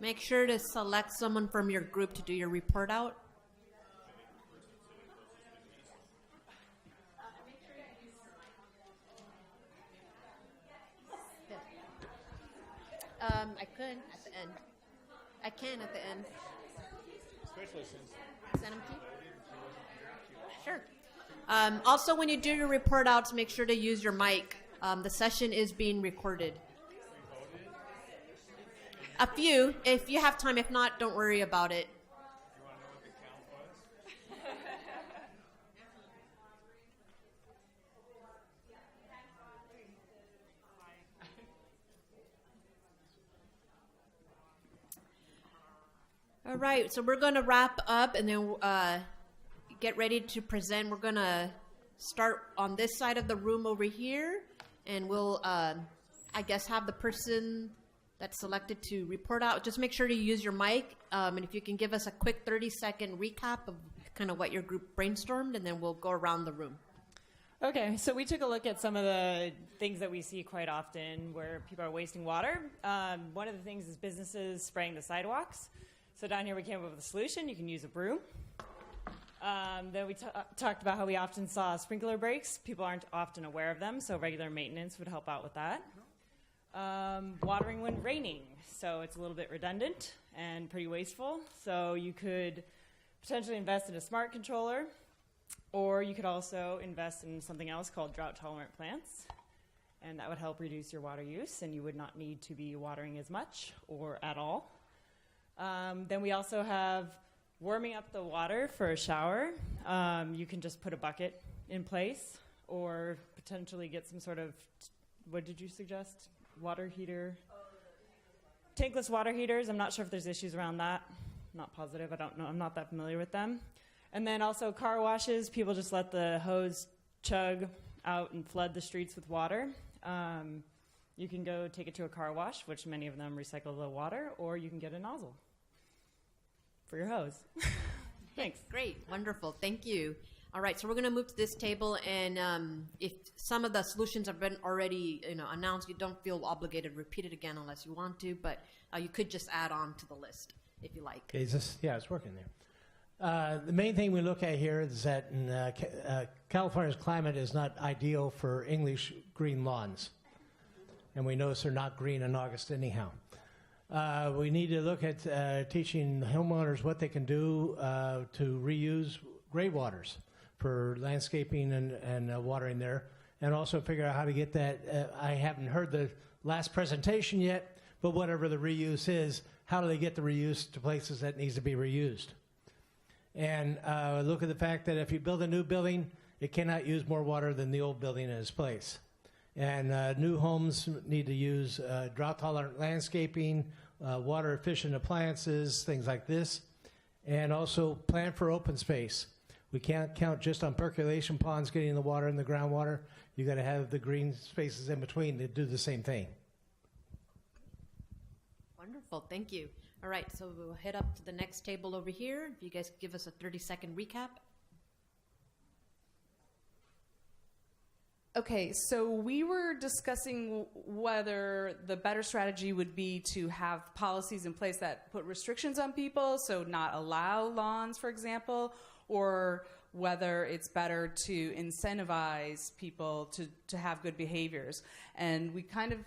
Make sure to select someone from your group to do your report out. I could at the end. I can at the end. Especially since. Send them to you? Sure. Also, when you do your report outs, make sure to use your mic. The session is being recorded. A few, if you have time. If not, don't worry about it. All right, so we're going to wrap up and then get ready to present. We're going to start on this side of the room over here, and we'll, I guess, have the person that's selected to report out. Just make sure to use your mic, and if you can give us a quick 30-second recap of kind of what your group brainstormed, and then we'll go around the room. Okay, so we took a look at some of the things that we see quite often where people are wasting water. One of the things is businesses spraying the sidewalks. So down here we came up with a solution. You can use a broom. Then we talked about how we often saw sprinkler breaks. People aren't often aware of them, so regular maintenance would help out with that. Watering when raining. So it's a little bit redundant and pretty wasteful. So you could potentially invest in a smart controller, or you could also invest in something else called drought-tolerant plants. And that would help reduce your water use, and you would not need to be watering as much or at all. Then we also have warming up the water for a shower. You can just put a bucket in place or potentially get some sort of, what did you suggest? Water heater? Tankless water heaters. I'm not sure if there's issues around that. I'm not positive. I don't know. I'm not that familiar with them. And then also car washes. People just let the hose chug out and flood the streets with water. You can go take it to a car wash, which many of them recycle the water, or you can get a nozzle for your hose. Thanks. Great. Wonderful. Thank you. All right, so we're going to move to this table, and if some of the solutions have been already announced, you don't feel obligated to repeat it again unless you want to, but you could just add on to the list if you like. Okay, it's working there. The main thing we look at here is that California's climate is not ideal for English green lawns. And we notice they're not green in August anyhow. We need to look at teaching homeowners what they can do to reuse gray waters for landscaping and watering there, and also figure out how to get that. I haven't heard the last presentation yet, but whatever the reuse is, how do they get the reuse to places that needs to be reused? And look at the fact that if you build a new building, it cannot use more water than the old building in its place. And new homes need to use drought-tolerant landscaping, water-efficient appliances, things like this, and also plan for open space. We can't count just on percolation ponds getting the water in the groundwater. You got to have the green spaces in between to do the same thing. Wonderful. Thank you. All right, so we'll head up to the next table over here. If you guys could give us a 30-second recap. Okay, so we were discussing whether the better strategy would be to have policies in place that put restrictions on people, so not allow lawns, for example, or whether it's better to incentivize people to have good behaviors. And we kind of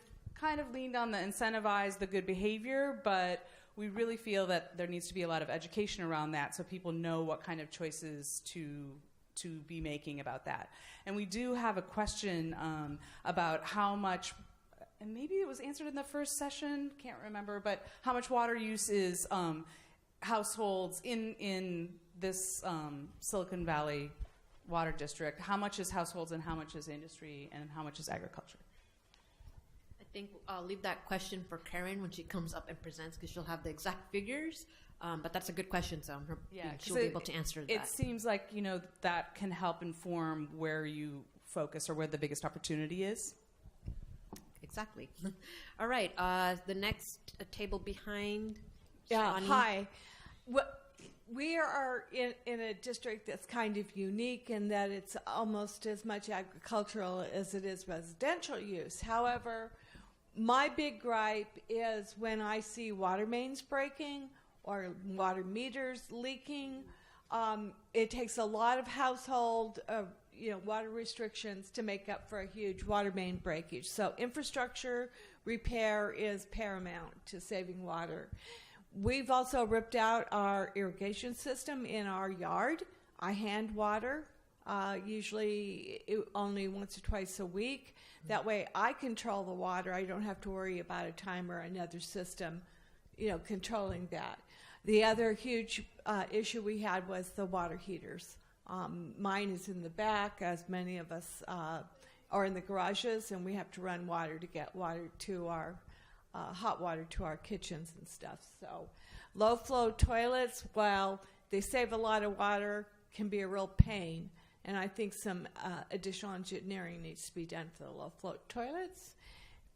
leaned on the incentivize the good behavior, but we really feel that there needs to be a lot of education around that so people know what kind of choices to be making about that. And we do have a question about how much, and maybe it was answered in the first session, can't remember, but how much water use is households in this Silicon Valley water district, how much is households and how much is industry and how much is agriculture? I think I'll leave that question for Karen when she comes up and presents, because she'll have the exact figures. But that's a good question, so she'll be able to answer that. It seems like, that can help inform where you focus or where the biggest opportunity is. Exactly. All right. The next table behind. Shawnee. Hi. We are in a district that's kind of unique in that it's almost as much agricultural as it is residential use. However, my big gripe is when I see water mains breaking or water meters leaking. It takes a lot of household water restrictions to make up for a huge water main breakage. So infrastructure repair is paramount to saving water. We've also ripped out our irrigation system in our yard. I hand water, usually only once or twice a week. That way I control the water. I don't have to worry about a timer or another system, controlling that. The other huge issue we had was the water heaters. Mine is in the back, as many of us are in the garages, and we have to run water to get water to our hot water to our kitchens and stuff. So low flow toilets, while they save a lot of water, can be a real pain. And I think some additional engineering needs to be done for the low flow toilets.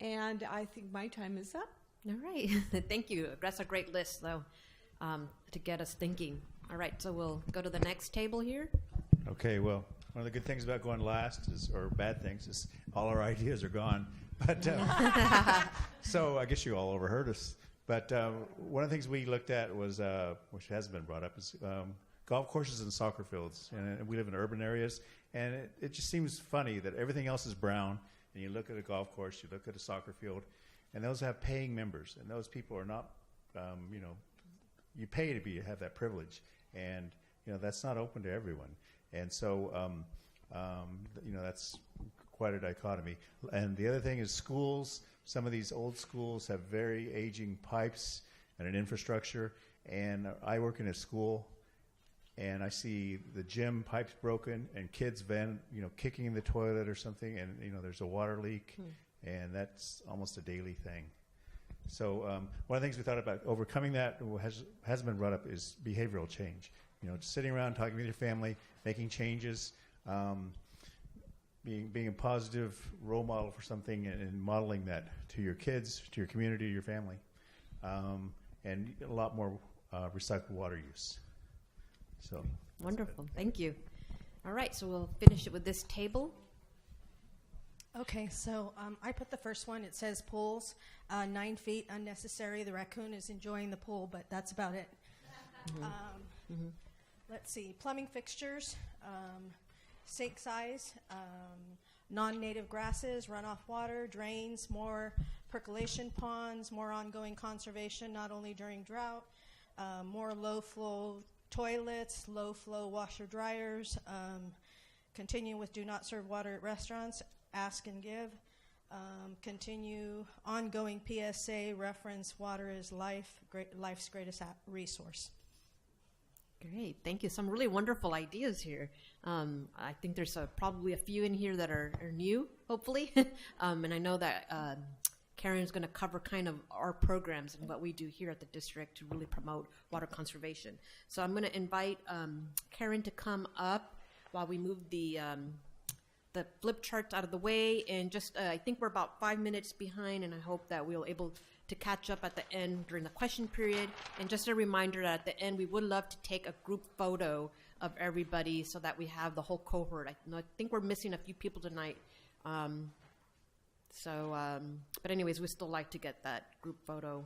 And I think my time is up. All right. Thank you. That's a great list, though, to get us thinking. All right. So we'll go to the next table here. Okay. Well, one of the good things about going last or bad things is all our ideas are gone. But so I guess you all overheard us. But one of the things we looked at was, which hasn't been brought up, is golf courses and soccer fields. And we live in urban areas, and it just seems funny that everything else is brown. And you look at a golf course, you look at a soccer field, and those have paying members, and those people are not, you pay to have that privilege, and that's not open to everyone. And so, that's quite a dichotomy. And the other thing is schools. Some of these old schools have very aging pipes and an infrastructure. And I work in a school, and I see the gym pipes broken and kids kicking in the toilet or something, and there's a water leak, and that's almost a daily thing. So one of the things we thought about overcoming that hasn't been brought up is behavioral change. Just sitting around talking with your family, making changes. Being a positive role model for something and modeling that to your kids, to your community, your family, and a lot more recycled water use. So wonderful. Thank you. All right, so we'll finish it with this table. Okay, so I put the first one. It says pools, 9 feet unnecessary. The raccoon is enjoying the pool, but that's about it. Let's see, plumbing fixtures, sink size, non-native grasses, runoff water, drains, more percolation ponds, more ongoing conservation, not only during drought, more low-flow toilets, low-flow washer-dryers, continue with do not serve water at restaurants, ask and give, continue ongoing PSA, reference water is life's greatest resource. Great, thank you. Some really wonderful ideas here. I think there's probably a few in here that are new, hopefully. And I know that Karen's going to cover kind of our programs and what we do here at the district to really promote water conservation. So I'm going to invite Karen to come up while we move the flip charts out of the way. And just, I think we're about 5 minutes behind, and I hope that we'll able to catch up at the end during the question period. And just a reminder that at the end, we would love to take a group photo of everybody so that we have the whole cohort. I think we're missing a few people tonight. But anyways, we still like to get that group photo.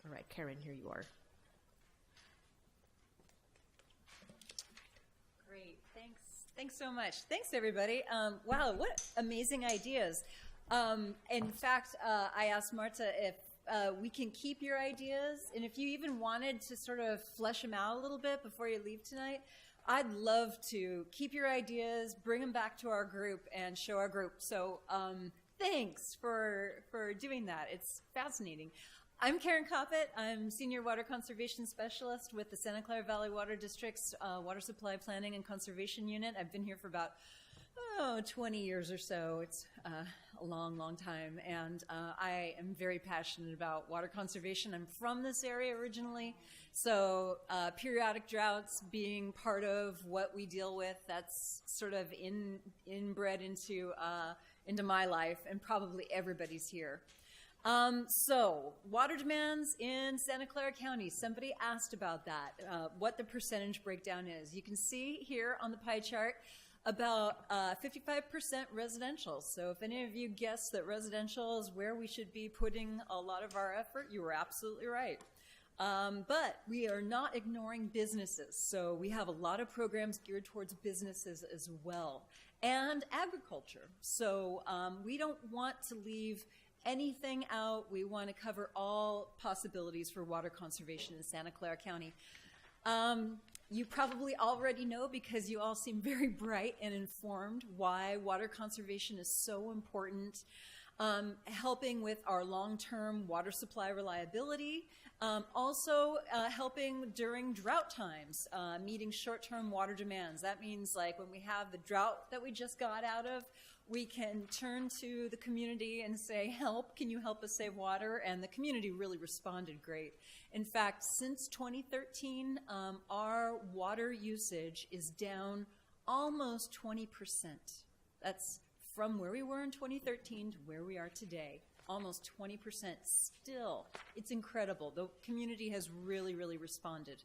All right, Karen, here you are. Great, thanks. Thanks so much. Thanks, everybody. Wow, what amazing ideas. In fact, I asked Marta if we can keep your ideas, and if you even wanted to sort of flesh them out a little bit before you leave tonight, I'd love to keep your ideas, bring them back to our group, and show our group. So thanks for doing that. It's fascinating. I'm Karen Coppett. I'm Senior Water Conservation Specialist with the Santa Clara Valley Water District's Water Supply Planning and Conservation Unit. I've been here for about 20 years or so. It's a long, long time. And I am very passionate about water conservation. I'm from this area originally. So periodic droughts being part of what we deal with, that's sort of inbred into my life, and probably everybody's here. So water demands in Santa Clara County. Somebody asked about that, what the percentage breakdown is. You can see here on the pie chart about 55% residential. So if any of you guessed that residential is where we should be putting a lot of our effort, you were absolutely right. But we are not ignoring businesses. So we have a lot of programs geared towards businesses as well, and agriculture. So we don't want to leave anything out. We want to cover all possibilities for water conservation in Santa Clara County. You probably already know, because you all seem very bright and informed, why water conservation is so important. Helping with our long-term water supply reliability, also helping during drought times, meeting short-term water demands. That means, like, when we have the drought that we just got out of, we can turn to the community and say, help, can you help us save water? And the community really responded great. In fact, since 2013, our water usage is down almost 20%. That's from where we were in 2013 to where we are today, almost 20% still. It's incredible. The community has really, really responded.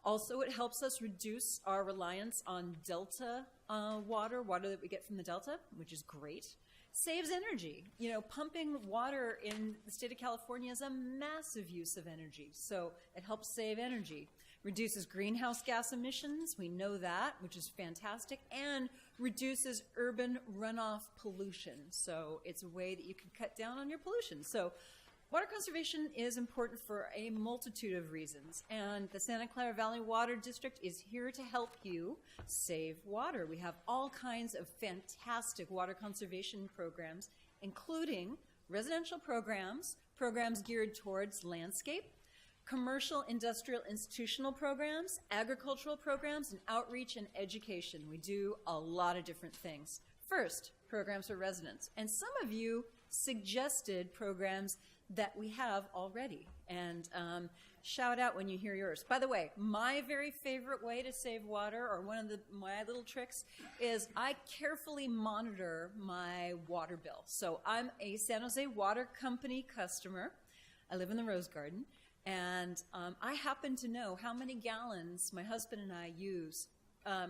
Also, it helps us reduce our reliance on Delta water that we get from the Delta, which is great. Saves energy. You know, pumping water in the state of California is a massive use of energy, so it helps save energy. Reduces greenhouse gas emissions, we know that, which is fantastic, and reduces urban runoff pollution. So it's a way that you can cut down on your pollution. So water conservation is important for a multitude of reasons, and the Santa Clara Valley Water District is here to help you save water. We have all kinds of fantastic water conservation programs, including residential programs, programs geared towards landscape, commercial, industrial, institutional programs, agricultural programs, and outreach and education. We do a lot of different things. First, programs for residents. And some of you suggested programs that we have already. And shout out when you hear yours. By the way, my very favorite way to save water, or one of my little tricks, is I carefully monitor my water bill. So I'm a San Jose Water Company customer. I live in the Rose Garden. And I happen to know how many gallons my husband and I use.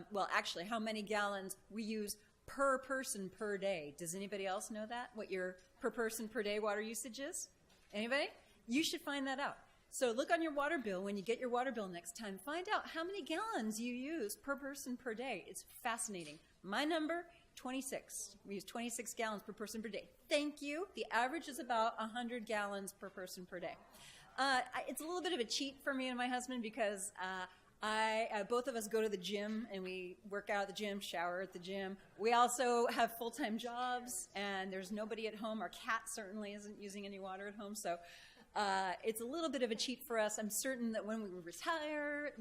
Well, actually, how many gallons we use per person per day. Does anybody else know that? What your per person per day water usage is? Anybody? You should find that out. So look on your water bill when you get your water bill next time. Find out how many gallons you use per person per day. It's fascinating. My number, 26. We use 26 gallons per person per day. Thank you. The average is about 100 gallons per person per day. It's a little bit of a cheat for me and my husband, because both of us go to the gym, and we work out at the gym, shower at the gym. We also have full-time jobs, and there's nobody at home. Our cat certainly isn't using any water at home, so it's a little bit of a cheat for us. I'm certain that when we retire,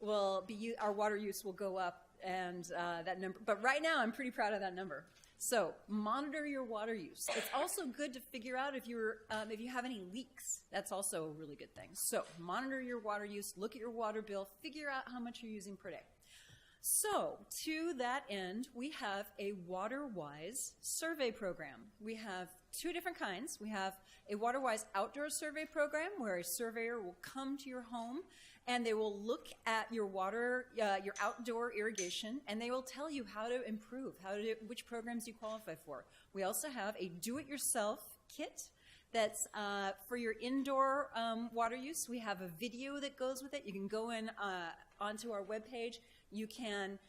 our water use will go up, and that number. But right now, I'm pretty proud of that number. So monitor your water use. It's also good to figure out if you have any leaks. That's also a really good thing. So monitor your water use, look at your water bill, figure out how much you're using per day. So to that end, we have a WaterWise survey program. We have two different kinds. We have a WaterWise outdoor survey program, where a surveyor will come to your home and they will look at your water, your outdoor irrigation, and they will tell you how to improve, which programs you qualify for. We also have a do-it-yourself kit that's for your indoor water use. We have a video that goes with it. You can go onto our webpage. You can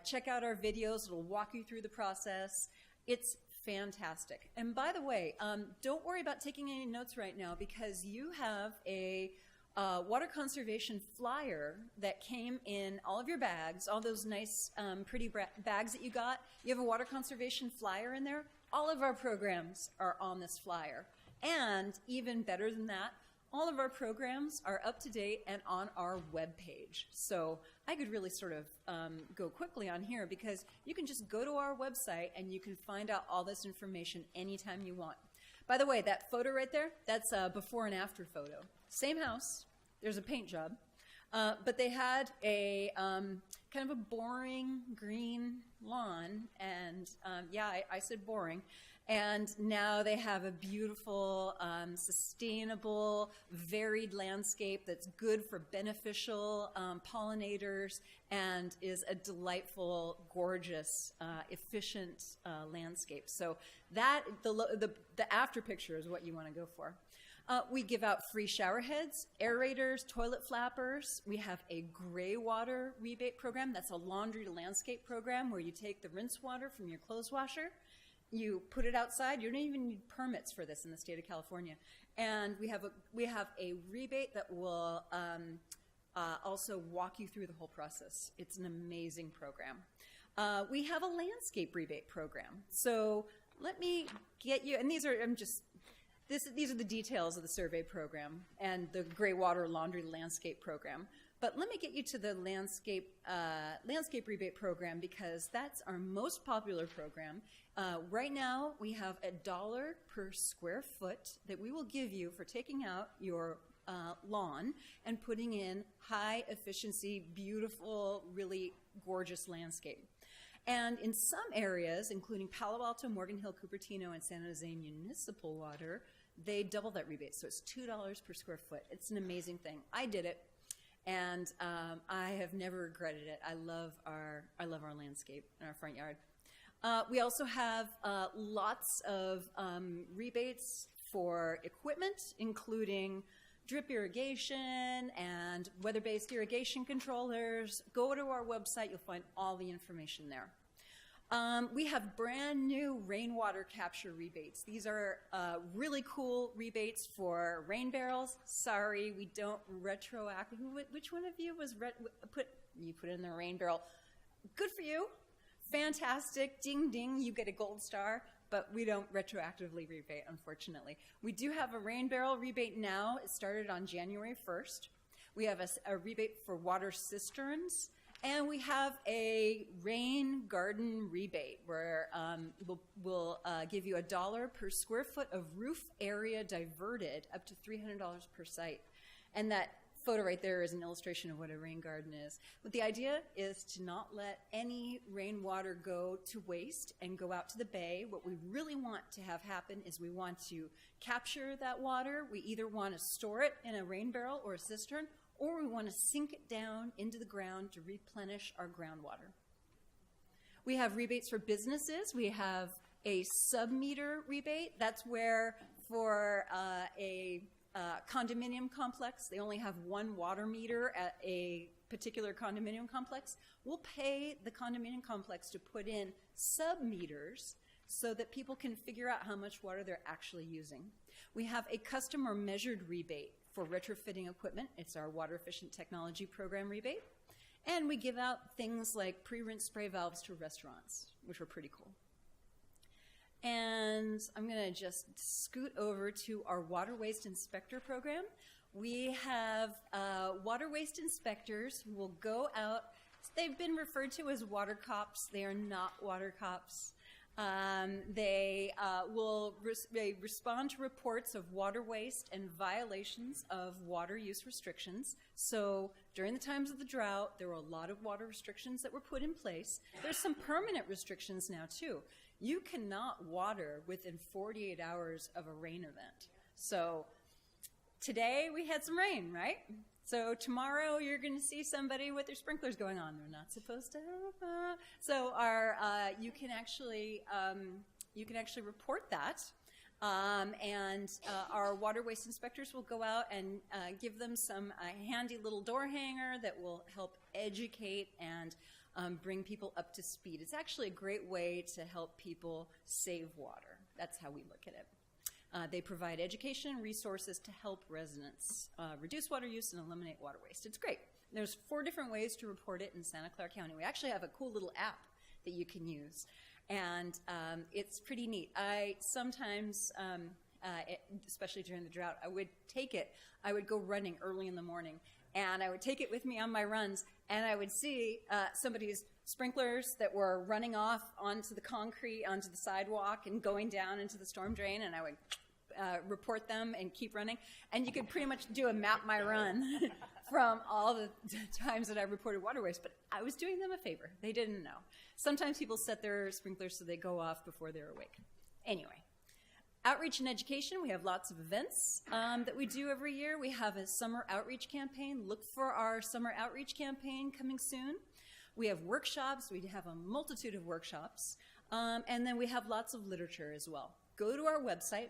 check out our videos. It'll walk you through the process. It's fantastic. And by the way, don't worry about taking any notes right now, because you have a water conservation flyer that came in all of your bags, all those nice, pretty bags that you got. You have a water conservation flyer in there. All of our programs are on this flyer. And even better than that, all of our programs are up to date and on our webpage. So I could really sort of go quickly on here because you can just go to our website and you can find out all this information anytime you want. By the way, that photo right there, that's a before and after photo. Same house, there's a paint job, but they had a kind of a boring green lawn, and I said boring. And now they have a beautiful, sustainable, varied landscape that's good for beneficial pollinators and is a delightful, gorgeous, efficient landscape. So that the after picture is what you want to go for. We give out free shower heads, aerators, toilet flappers. We have a gray water rebate program. That's a laundry to landscape program where you take the rinse water from your clothes washer, you put it outside. You don't even need permits for this in the state of California. And we have a rebate that will also walk you through the whole process. It's an amazing program. We have a landscape rebate program. So let me get you, and these are the details of the survey program and the gray water laundry landscape program. But let me get you to the landscape rebate program because that's our most popular program. Right now, we have $1 per square foot that we will give you for taking out your lawn and putting in high efficiency, beautiful, really gorgeous landscape. And in some areas, including Palo Alto, Morgan Hill, Cupertino, and San Jose Municipal Water, they double that rebate. So it's $2 per square foot. It's an amazing thing. I did it. And I have never regretted it. I love our landscape in our front yard. We also have lots of rebates for equipment, including drip irrigation and weather-based irrigation controllers. Go to our website. You'll find all the information there. We have brand new rainwater capture rebates. These are really cool rebates for rain barrels. Sorry, we don't retroact. Which one of you was put it in the rain barrel? Good for you. Fantastic. Ding, ding. You get a gold star. But we don't retroactively rebate, unfortunately. We do have a rain barrel rebate now. It started on January 1st. We have a rebate for water cisterns. And we have a rain garden rebate where we'll give you $1 per square foot of roof area diverted up to $300 per site. And that photo right there is an illustration of what a rain garden is. But the idea is to not let any rainwater go to waste and go out to the bay. What we really want to have happen is we want to capture that water. We either want to store it in a rain barrel or a cistern, or we want to sink it down into the ground to replenish our groundwater. We have rebates for businesses. We have a sub-meter rebate. That's where for a condominium complex, they only have one water meter at a particular condominium complex. We'll pay the condominium complex to put in sub-meters so that people can figure out how much water they're actually using. We have a customer measured rebate for retrofitting equipment. It's our Water Efficient Technology Program rebate. And we give out things like pre-rinse spray valves to restaurants, which are pretty cool. And I'm going to just scoot over to our Water Waste Inspector program. We have water waste inspectors who will go out. They've been referred to as water cops. They are not water cops. They will respond to reports of water waste and violations of water use restrictions. So during the times of the drought, there were a lot of water restrictions that were put in place. There's some permanent restrictions now, too. You cannot water within 48 hours of a rain event. So today we had some rain, right? So tomorrow you're going to see somebody with their sprinklers going on. They're not supposed to have. So you can actually report that, and our water waste inspectors will go out and give them some handy little door hanger that will help educate and bring people up to speed. It's actually a great way to help people save water. That's how we look at it. They provide education and resources to help residents reduce water use and eliminate water waste. It's great. There's 4 different ways to report it in Santa Clara County. We actually have a cool little app that you can use, and it's pretty neat. I sometimes especially during the drought, I would take it. I would go running early in the morning, and I would take it with me on my runs, and I would see somebody's sprinklers that were running off onto the concrete, onto the sidewalk, and going down into the storm drain, and I would report them and keep running. And you could pretty much do a map my run from all the times that I reported water waste, but I was doing them a favor. They didn't know. Sometimes people set their sprinklers so they go off before they're awake. Anyway, outreach and education, we have lots of events that we do every year. We have a summer outreach campaign. Look for our summer outreach campaign coming soon. We have workshops. We have a multitude of workshops. And then we have lots of literature as well. Go to our website.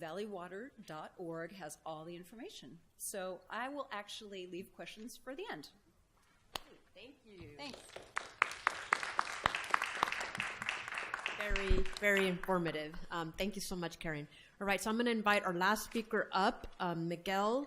Valleywater.org has all the information. So I will actually leave questions for the end. Thank you. Thanks. Very, very informative. Thank you so much, Karen. All right, so I'm going to invite our last speaker up, Miguel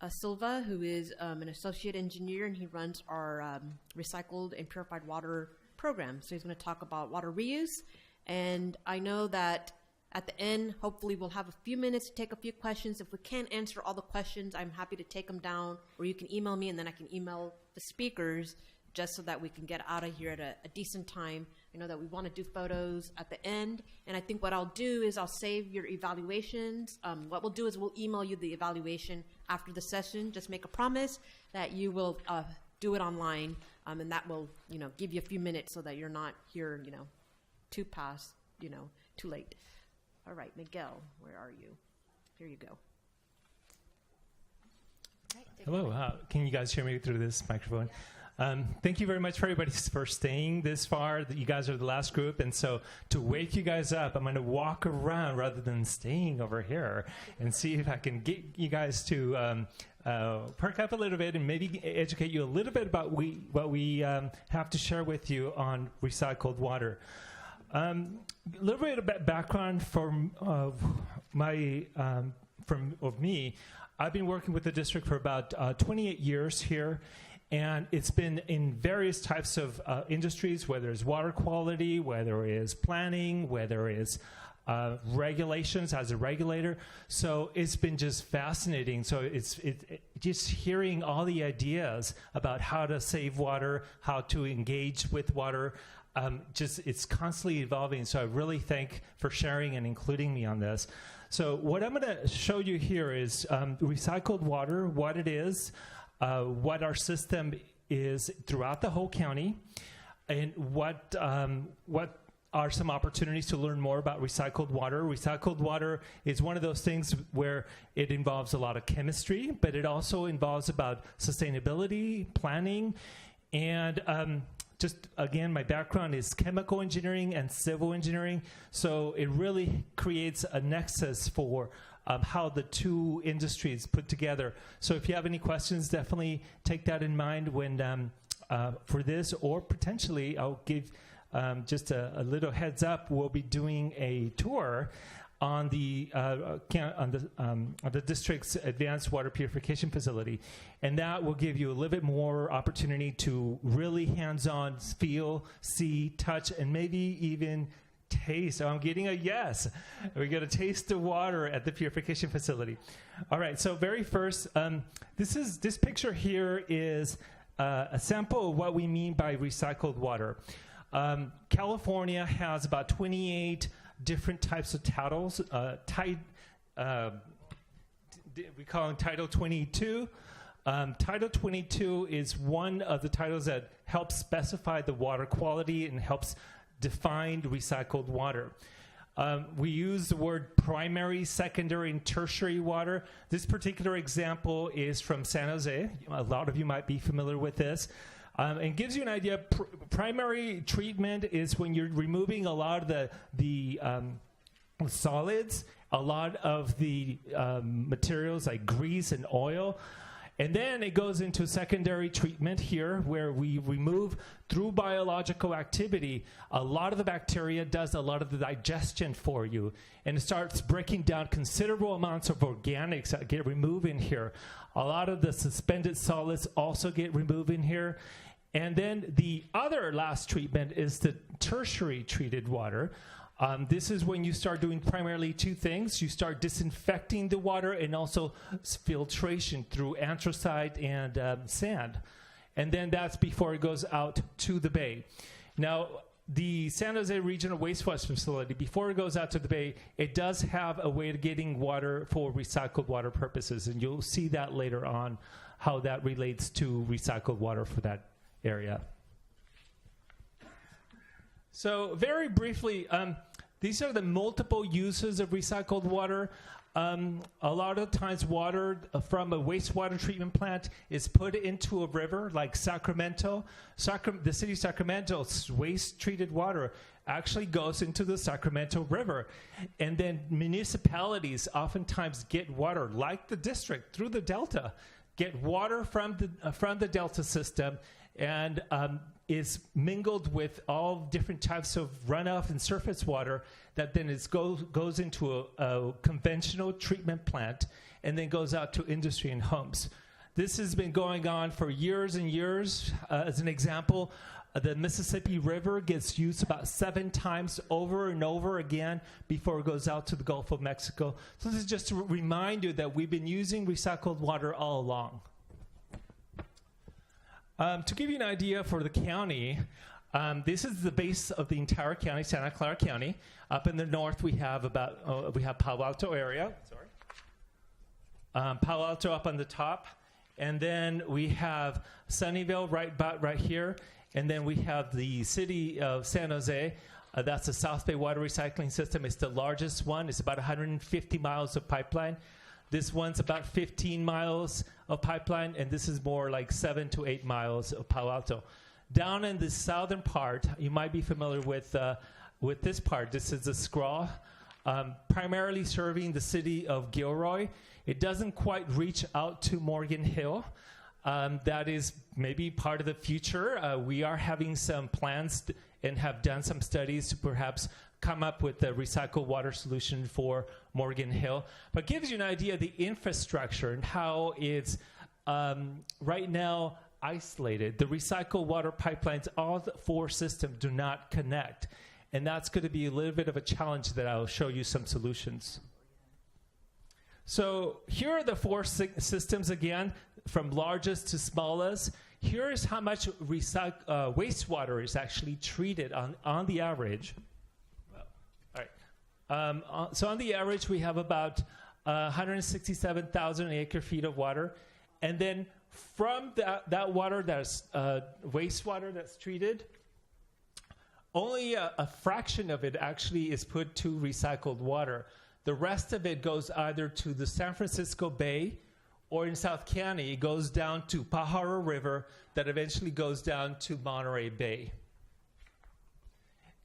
Silva, who is an associate engineer, and he runs our recycled and purified water program. So he's going to talk about water reuse. And I know that at the end, hopefully we'll have a few minutes to take a few questions. If we can't answer all the questions, I'm happy to take them down, or you can email me, and then I can email the speakers just so that we can get out of here at a decent time. I know that we want to do photos at the end, and I think what I'll do is I'll save your evaluations. What we'll do is we'll email you the evaluation after the session. Just make a promise that you will do it online, and that will, give you a few minutes so that you're not here, too late. All right, Miguel, where are you? Here you go. Right, hello, can you guys hear me through this microphone? Thank you very much for everybody for staying this far. You guys are the last group, and so to wake you guys up, I'm going to walk around rather than staying over here and see if I can get you guys to perk up a little bit and maybe educate you a little bit about what we have to share with you on recycled water. A little bit of background of me. I've been working with the district for about 28 years here, and it's been in various types of industries, whether it's water quality, whether it's planning, whether it's regulations as a regulator. So it's been just fascinating. So it's just hearing all the ideas about how to save water, how to engage with water. It's constantly evolving, so I really thank for sharing and including me on this. So what I'm going to show you here is recycled water, what it is, what our system is throughout the whole county, and what are some opportunities to learn more about recycled water. Recycled water is one of those things where it involves a lot of chemistry, but it also involves about sustainability, planning, and just again, my background is chemical engineering and civil engineering, so it really creates a nexus for how the two industries put together. So if you have any questions, definitely take that in mind when for this, or potentially I'll give just a little heads up. We'll be doing a tour on the district's advanced water purification facility, and that will give you a little bit more opportunity to really hands-on feel, see, touch, and maybe even taste. So I'm getting a yes. We get a taste of water at the purification facility. All right. So very first, this picture here is a sample of what we mean by recycled water. California has about 28 different types of titles. We call them Title 22. Title 22 is one of the titles that helps specify the water quality and helps define recycled water. We use the word primary, secondary, and tertiary water. This particular example is from San Jose. A lot of you might be familiar with this. And gives you an idea. Primary treatment is when you're removing a lot of the solids, a lot of the materials like grease and oil. And then it goes into secondary treatment here, where we remove, through biological activity, a lot of the bacteria does a lot of the digestion for you. And it starts breaking down considerable amounts of organics that get removed in here. A lot of the suspended solids also get removed in here. And then the other last treatment is the tertiary treated water. This is when you start doing primarily two things. You start disinfecting the water and also filtration through anthracite and sand. And then that's before it goes out to the bay. Now, the San Jose Regional Wastewater Facility, before it goes out to the bay, it does have a way of getting water for recycled water purposes. And you'll see that later on, how that relates to recycled water for that area. So very briefly, these are the multiple uses of recycled water. A lot of times water from a wastewater treatment plant is put into a river like Sacramento. The city of Sacramento's waste-treated water actually goes into the Sacramento River. And then municipalities oftentimes get water, like the district, through the Delta, get water from the Delta system, and is mingled with all different types of runoff and surface water that then goes into a conventional treatment plant and then goes out to industry and homes. This has been going on for years and years. As an example, the Mississippi River gets used about 7 times over and over again before it goes out to the Gulf of Mexico. So this is just to remind you that we've been using recycled water all along. To give you an idea for the county, this is the base of the entire county, Santa Clara County. Up in the north, we have Palo Alto area. Palo Alto up on the top, and then we have Sunnyvale right here, and then we have the city of San Jose. That's the South Bay Water Recycling System. It's the largest one. It's about 150 miles of pipeline. This one's about 15 miles of pipeline, and this is more like 7 to 8 miles of Palo Alto. Down in the southern part, you might be familiar with this part. This is a scrawl, primarily serving the city of Gilroy. It doesn't quite reach out to Morgan Hill. That is maybe part of the future. We are having some plans and have done some studies to perhaps come up with a recycled water solution for Morgan Hill. But it gives you an idea of the infrastructure and how it's right now isolated. The recycled water pipelines, all the 4 systems do not connect. And that's going to be a little bit of a challenge that I'll show you some solutions. So here are the 4 systems again, from largest to smallest. Here is how much wastewater is actually treated on the average. So on the average, we have about 167,000 acre-feet of water. And then from that water, that's wastewater that's treated, only a fraction of it actually is put to recycled water. The rest of it goes either to the San Francisco Bay, or in South County, it goes down to Pajaro River that eventually goes down to Monterey Bay.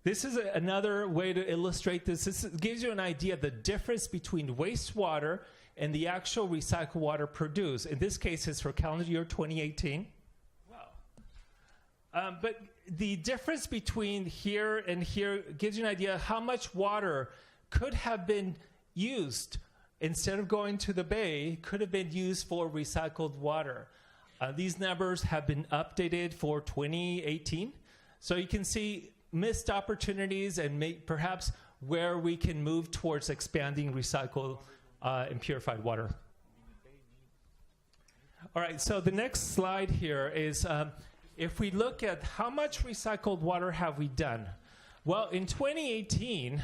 This is another way to illustrate this. This gives you an idea of the difference between wastewater and the actual recycled water produced. In this case, it's for calendar year 2018. Wow. But the difference between here and here gives you an idea of how much water could have been used instead of going to the bay, could have been used for recycled water. These numbers have been updated for 2018. So you can see missed opportunities and perhaps where we can move towards expanding recycled and purified water. All right, so the next slide here is if we look at how much recycled water have we done. Well, in 2018,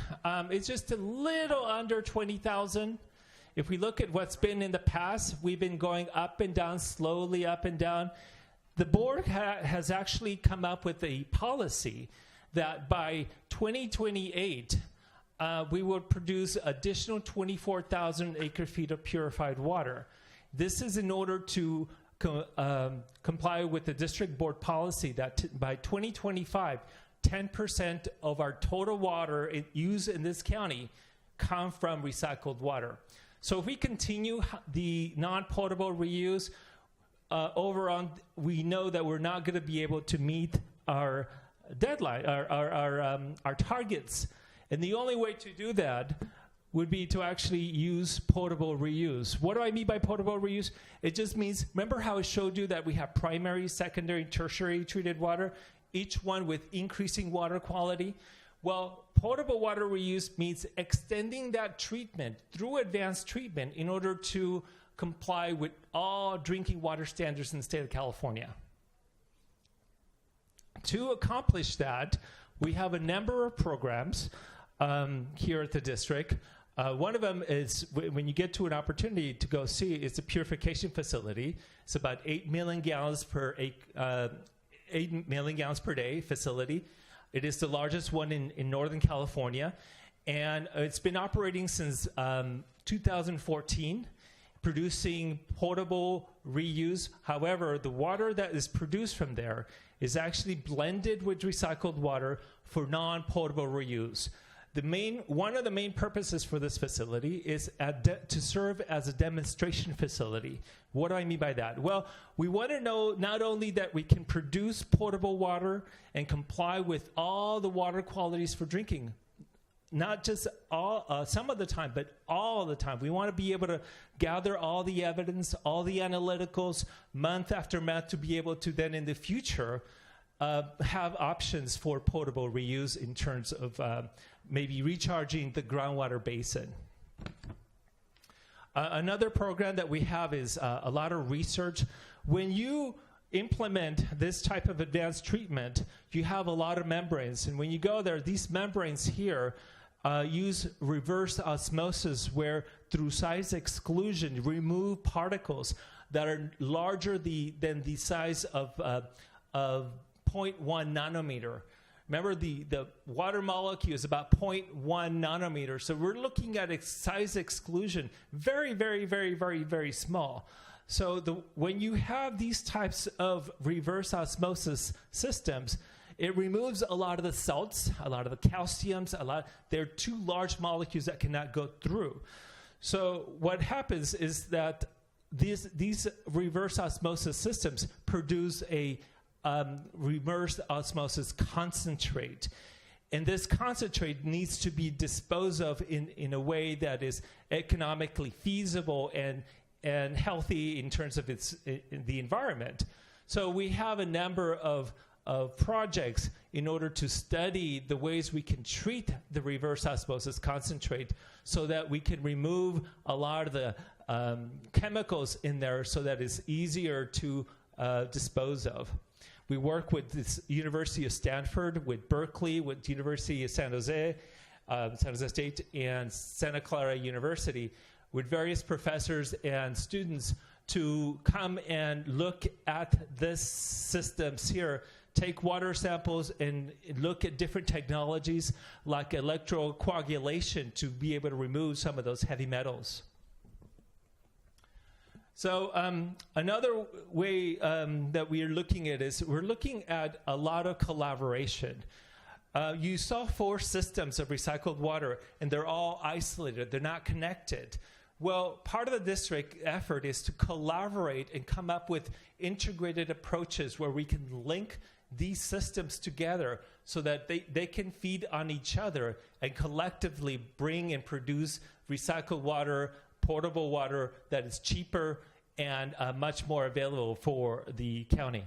it's just a little under 20,000. If we look at what's been in the past, we've been going up and down, slowly up and down. The board has actually come up with a policy that by 2028, we will produce additional 24,000 acre-feet of purified water. This is in order to comply with the district board policy that by 2025, 10% of our total water used in this county come from recycled water. So if we continue the non-potable reuse, we know that we're not going to be able to meet our deadline, our targets. And the only way to do that would be to actually use potable reuse. What do I mean by potable reuse? It just means, remember how I showed you that we have primary, secondary, tertiary treated water, each one with increasing water quality? Well, potable water reuse means extending that treatment through advanced treatment in order to comply with all drinking water standards in the state of California. To accomplish that, we have a number of programs here at the district. One of them is when you get to an opportunity to go see, it's a purification facility. It's about 8 million gallons per 8 million gallons per day facility. It is the largest one in Northern California, and it's been operating since 2014, producing potable reuse. However, the water that is produced from there is actually blended with recycled water for non-potable reuse. One of the main purposes for this facility is to serve as a demonstration facility. What do I mean by that? Well, we want to know not only that we can produce potable water and comply with all the water qualities for drinking, not just some of the time, but all the time. We want to be able to gather all the evidence, all the analyticals, month after month, to be able to then in the future have options for potable reuse in terms of maybe recharging the groundwater basin. Another program that we have is a lot of research. When you implement this type of advanced treatment, you have a lot of membranes. And when you go there, these membranes here use reverse osmosis, where through size exclusion, remove particles that are larger than the size of 0.1 nanometer. Remember, the water molecule is about 0.1 nanometer. So we're looking at size exclusion, very, very, very, very, very small. So when you have these types of reverse osmosis systems, it removes a lot of the salts, a lot of the calciums, they're too large molecules that cannot go through. So what happens is that these reverse osmosis systems produce a reverse osmosis concentrate. And this concentrate needs to be disposed of in a way that is economically feasible and healthy in terms of the environment. So we have a number of projects in order to study the ways we can treat the reverse osmosis concentrate so that we can remove a lot of the chemicals in there so that it's easier to dispose of. We work with the University of Stanford, with Berkeley, with the University of San Jose State, and Santa Clara University, with various professors and students to come and look at this systems here, take water samples and look at different technologies like electrocoagulation to be able to remove some of those heavy metals. So another way that we are looking at is we're looking at a lot of collaboration. You saw 4 systems of recycled water, and they're all isolated. They're not connected. Well, part of the district effort is to collaborate and come up with integrated approaches where we can link these systems together so that they can feed on each other and collectively bring and produce recycled water, potable water that is cheaper and much more available for the county.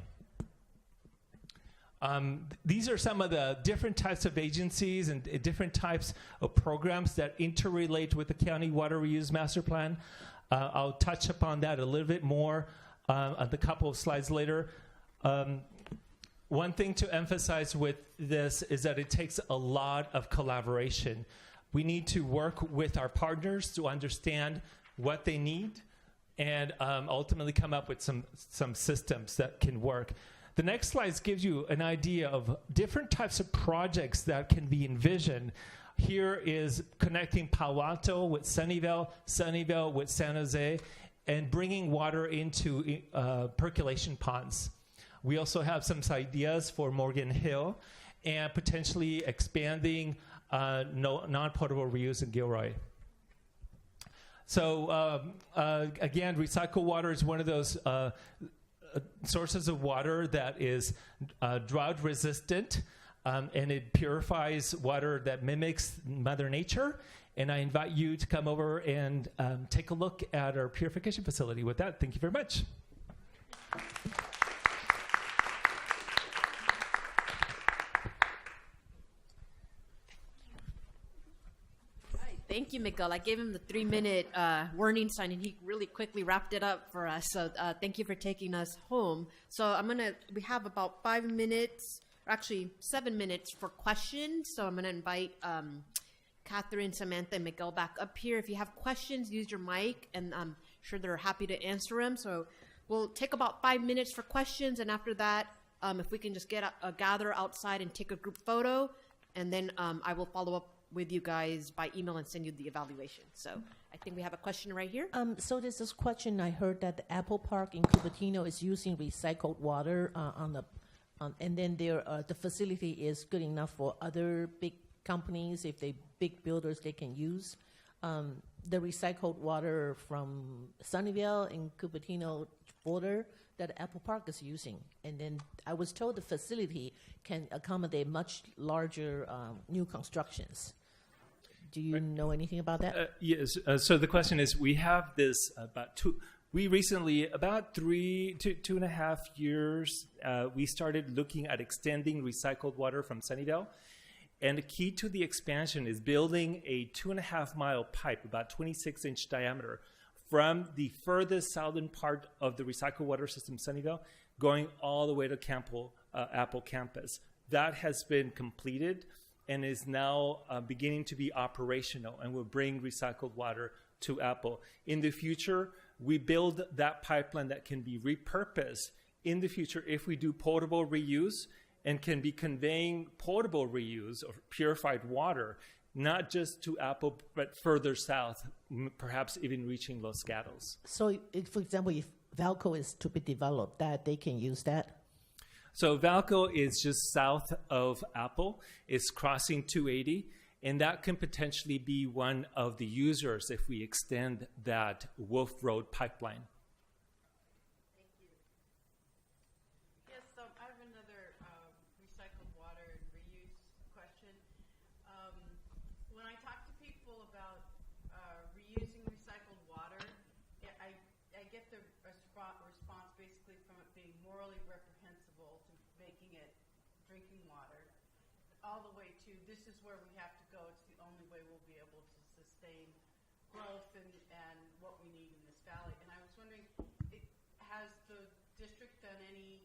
These are some of the different types of agencies and different types of programs that interrelate with the County Water Reuse Master Plan. I'll touch upon that a little bit more a couple of slides later. One thing to emphasize with this is that it takes a lot of collaboration. We need to work with our partners to understand what they need and ultimately come up with some systems that can work. The next slide gives you an idea of different types of projects that can be envisioned. Here is connecting Palo Alto with Sunnyvale, Sunnyvale with San Jose, and bringing water into percolation ponds. We also have some ideas for Morgan Hill and potentially expanding non-potable reuse in Gilroy. So again, recycled water is one of those sources of water that is drought resistant, and it purifies water that mimics Mother Nature. And I invite you to come over and take a look at our purification facility. With that, thank you very much. Thank you, Miguel. I gave him the 3-minute warning sign, and he really quickly wrapped it up for us. So thank you for taking us home. So we have about 5 minutes, or actually 7 minutes for questions. So I'm going to invite Catherine, Samantha, and Miguel back up here. If you have questions, use your mic, and I'm sure they're happy to answer them. So we'll take about 5 minutes for questions, and after that, if we can just gather outside and take a group photo, and then I will follow up with you guys by email and send you the evaluation. So I think we have a question right here. So there's this question. I heard that the Apple Park in Cupertino is using recycled water and then the facility is good enough for other big companies, if they big builders, they can use the recycled water from Sunnyvale and Cupertino border that Apple Park is using. And then I was told the facility can accommodate much larger new constructions. Do you know anything about that? Yes. So the question is, we have this about 2.5 years, we started looking at extending recycled water from Sunnyvale. And the key to the expansion is building a 2.5-mile pipe, about 26-inch diameter, from the furthest southern part of the recycled water system, Sunnyvale, going all the way to Apple campus. That has been completed and is now beginning to be operational and will bring recycled water to Apple. In the future, we build that pipeline that can be repurposed in the future if we do potable reuse and can be conveying potable reuse or purified water, not just to Apple, but further south, perhaps even reaching Los Gatos. So, for example, if Valco is to be developed, that they can use that? So Valco is just south of Apple. It's crossing 280, and that can potentially be one of the users if we extend that Wolf Road pipeline. Thank you. Yes, I have another recycled water and reuse question. When I talk to people about reusing recycled water, I get the response basically from it being morally reprehensible to making it drinking water, all the way to this is where we have to go. It's the only way we'll be able to sustain growth and what we need in this valley. And I was wondering, has the district done any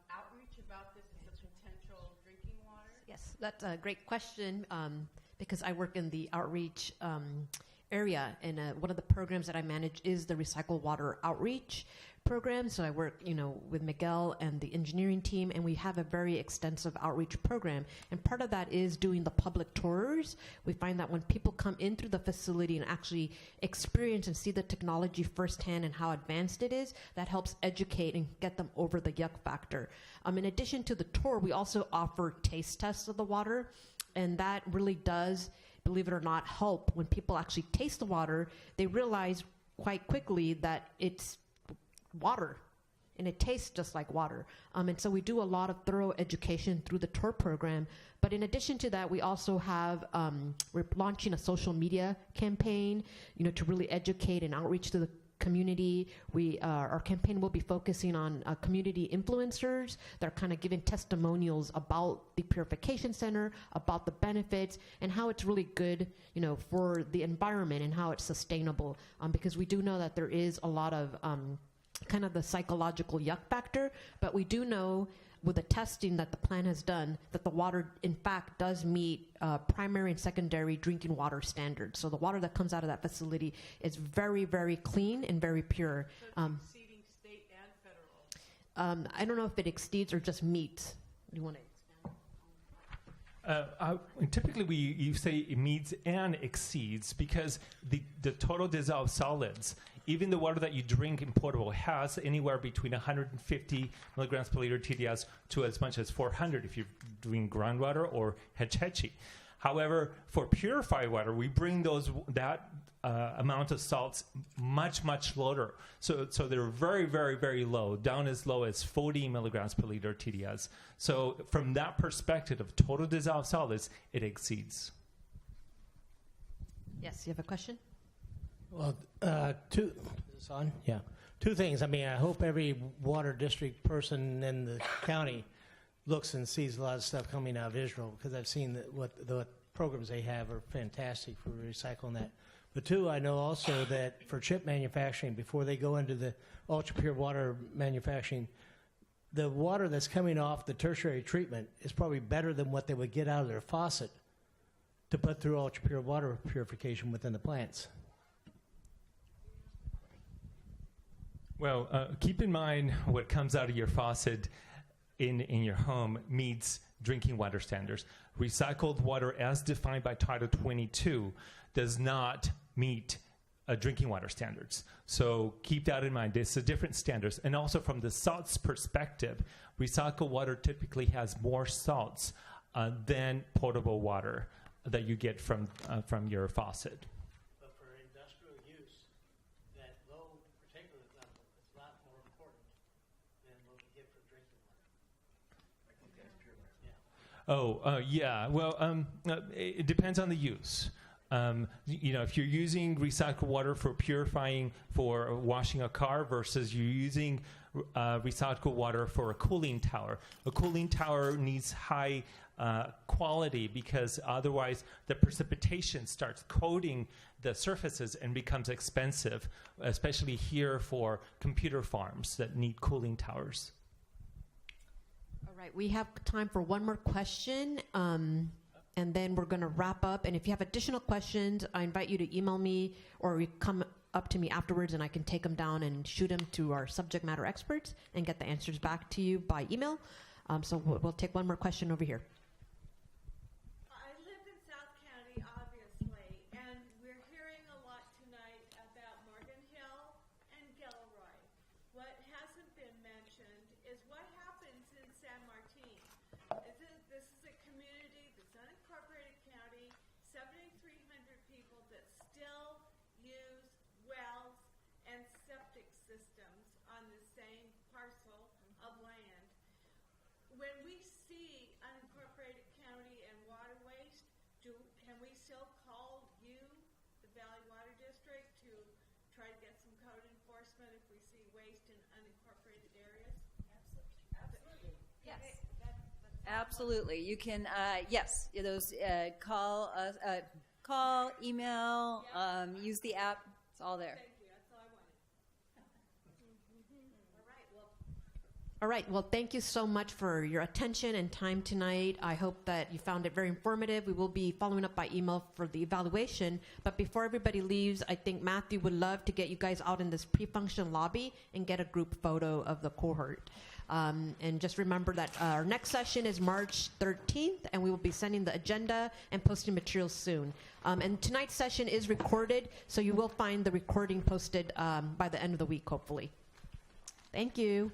outreach about this as a potential drinking water? Yes, that's a great question because I work in the outreach area, and one of the programs that I manage is the Recycled Water Outreach program. So I work, with Miguel and the engineering team, and we have a very extensive outreach program. And part of that is doing the public tours. We find that when people come in through the facility and actually experience and see the technology firsthand and how advanced it is, that helps educate and get them over the yuck factor. In addition to the tour, we also offer taste tests of the water, and that really does, believe it or not, help. When people actually taste the water, they realize quite quickly that it's water and it tastes just like water. And so we do a lot of thorough education through the tour program. But in addition to that, we also have, we're launching a social media campaign, to really educate and outreach to the community. Our campaign will be focusing on community influencers that are kind of giving testimonials about the Purification Center, about the benefits, and how it's really good, for the environment and how it's sustainable. Because we do know that there is a lot of kind of the psychological yuck factor, but we do know with the testing that the plant has done that the water, in fact, does meet primary and secondary drinking water standards. So the water that comes out of that facility is very, very clean and very pure. So it's exceeding state and federal? I don't know if it exceeds or just meets. Do you want to expand? Typically, you say it meets and exceeds because the total dissolved solids, even the water that you drink in potable, has anywhere between 150 milligrams per liter TDS to as much as 400 if you're doing groundwater or hechechi. However, for purified water, we bring that amount of salts much, much lower. So they're very, very, very low, down as low as 40 milligrams per liter TDS. So from that perspective of total dissolved solids, it exceeds. Yes, you have a question? Well, is this on? Yeah. Two things. I hope every water district person in the county looks and sees a lot of stuff coming out of Israel, because I've seen what programs they have are fantastic for recycling that. But two, I know also that for chip manufacturing, before they go into the ultra-pure water manufacturing, the water that's coming off the tertiary treatment is probably better than what they would get out of their faucet to put through ultra-pure water purification within the plants. Well, keep in mind what comes out of your faucet in your home meets drinking water standards. Recycled water, as defined by Title 22, does not meet drinking water standards. So keep that in mind. It's a different standards. And also from the salts perspective, recycled water typically has more salts than potable water that you get from your faucet. But for industrial use, that low particulate level is a lot more important than what we get for drinking water. Yeah. Well, it depends on the use. If you're using recycled water for purifying, for washing a car versus you're using recycled water for a cooling tower needs high quality, because otherwise the precipitation starts coating the surfaces and becomes expensive, especially here for computer farms that need cooling towers. All right, we have time for one more question, and then we're going to wrap up. And if you have additional questions, I invite you to email me or you come up to me afterwards, and I can take them down and shoot them to our subject matter experts and get the answers back to you by email. So we'll take one more question over here. I live in South County, obviously, and we're hearing a lot tonight about Morgan Hill and Gilroy. What hasn't been mentioned is what happens in San Martin. This is a community that's unincorporated county, 7,300 people that still use wells and septic systems on the same parcel of land. When we see unincorporated county and water waste, can we still call you, the Valley Water District, to try to get some code enforcement if we see waste in unincorporated areas? Absolutely. Yes. Absolutely. You can, yes, those call, email, use the app. It's all there. All right, well, thank you so much for your attention and time tonight. I hope that you found it very informative. We will be following up by email for the evaluation. But before everybody leaves, I think Matthew would love to get you guys out in this pre-function lobby and get a group photo of the cohort. And just remember that our next session is March 13th, and we will be sending the agenda and posting materials soon. And tonight's session is recorded, so you will find the recording posted by the end of the week, hopefully. Thank you.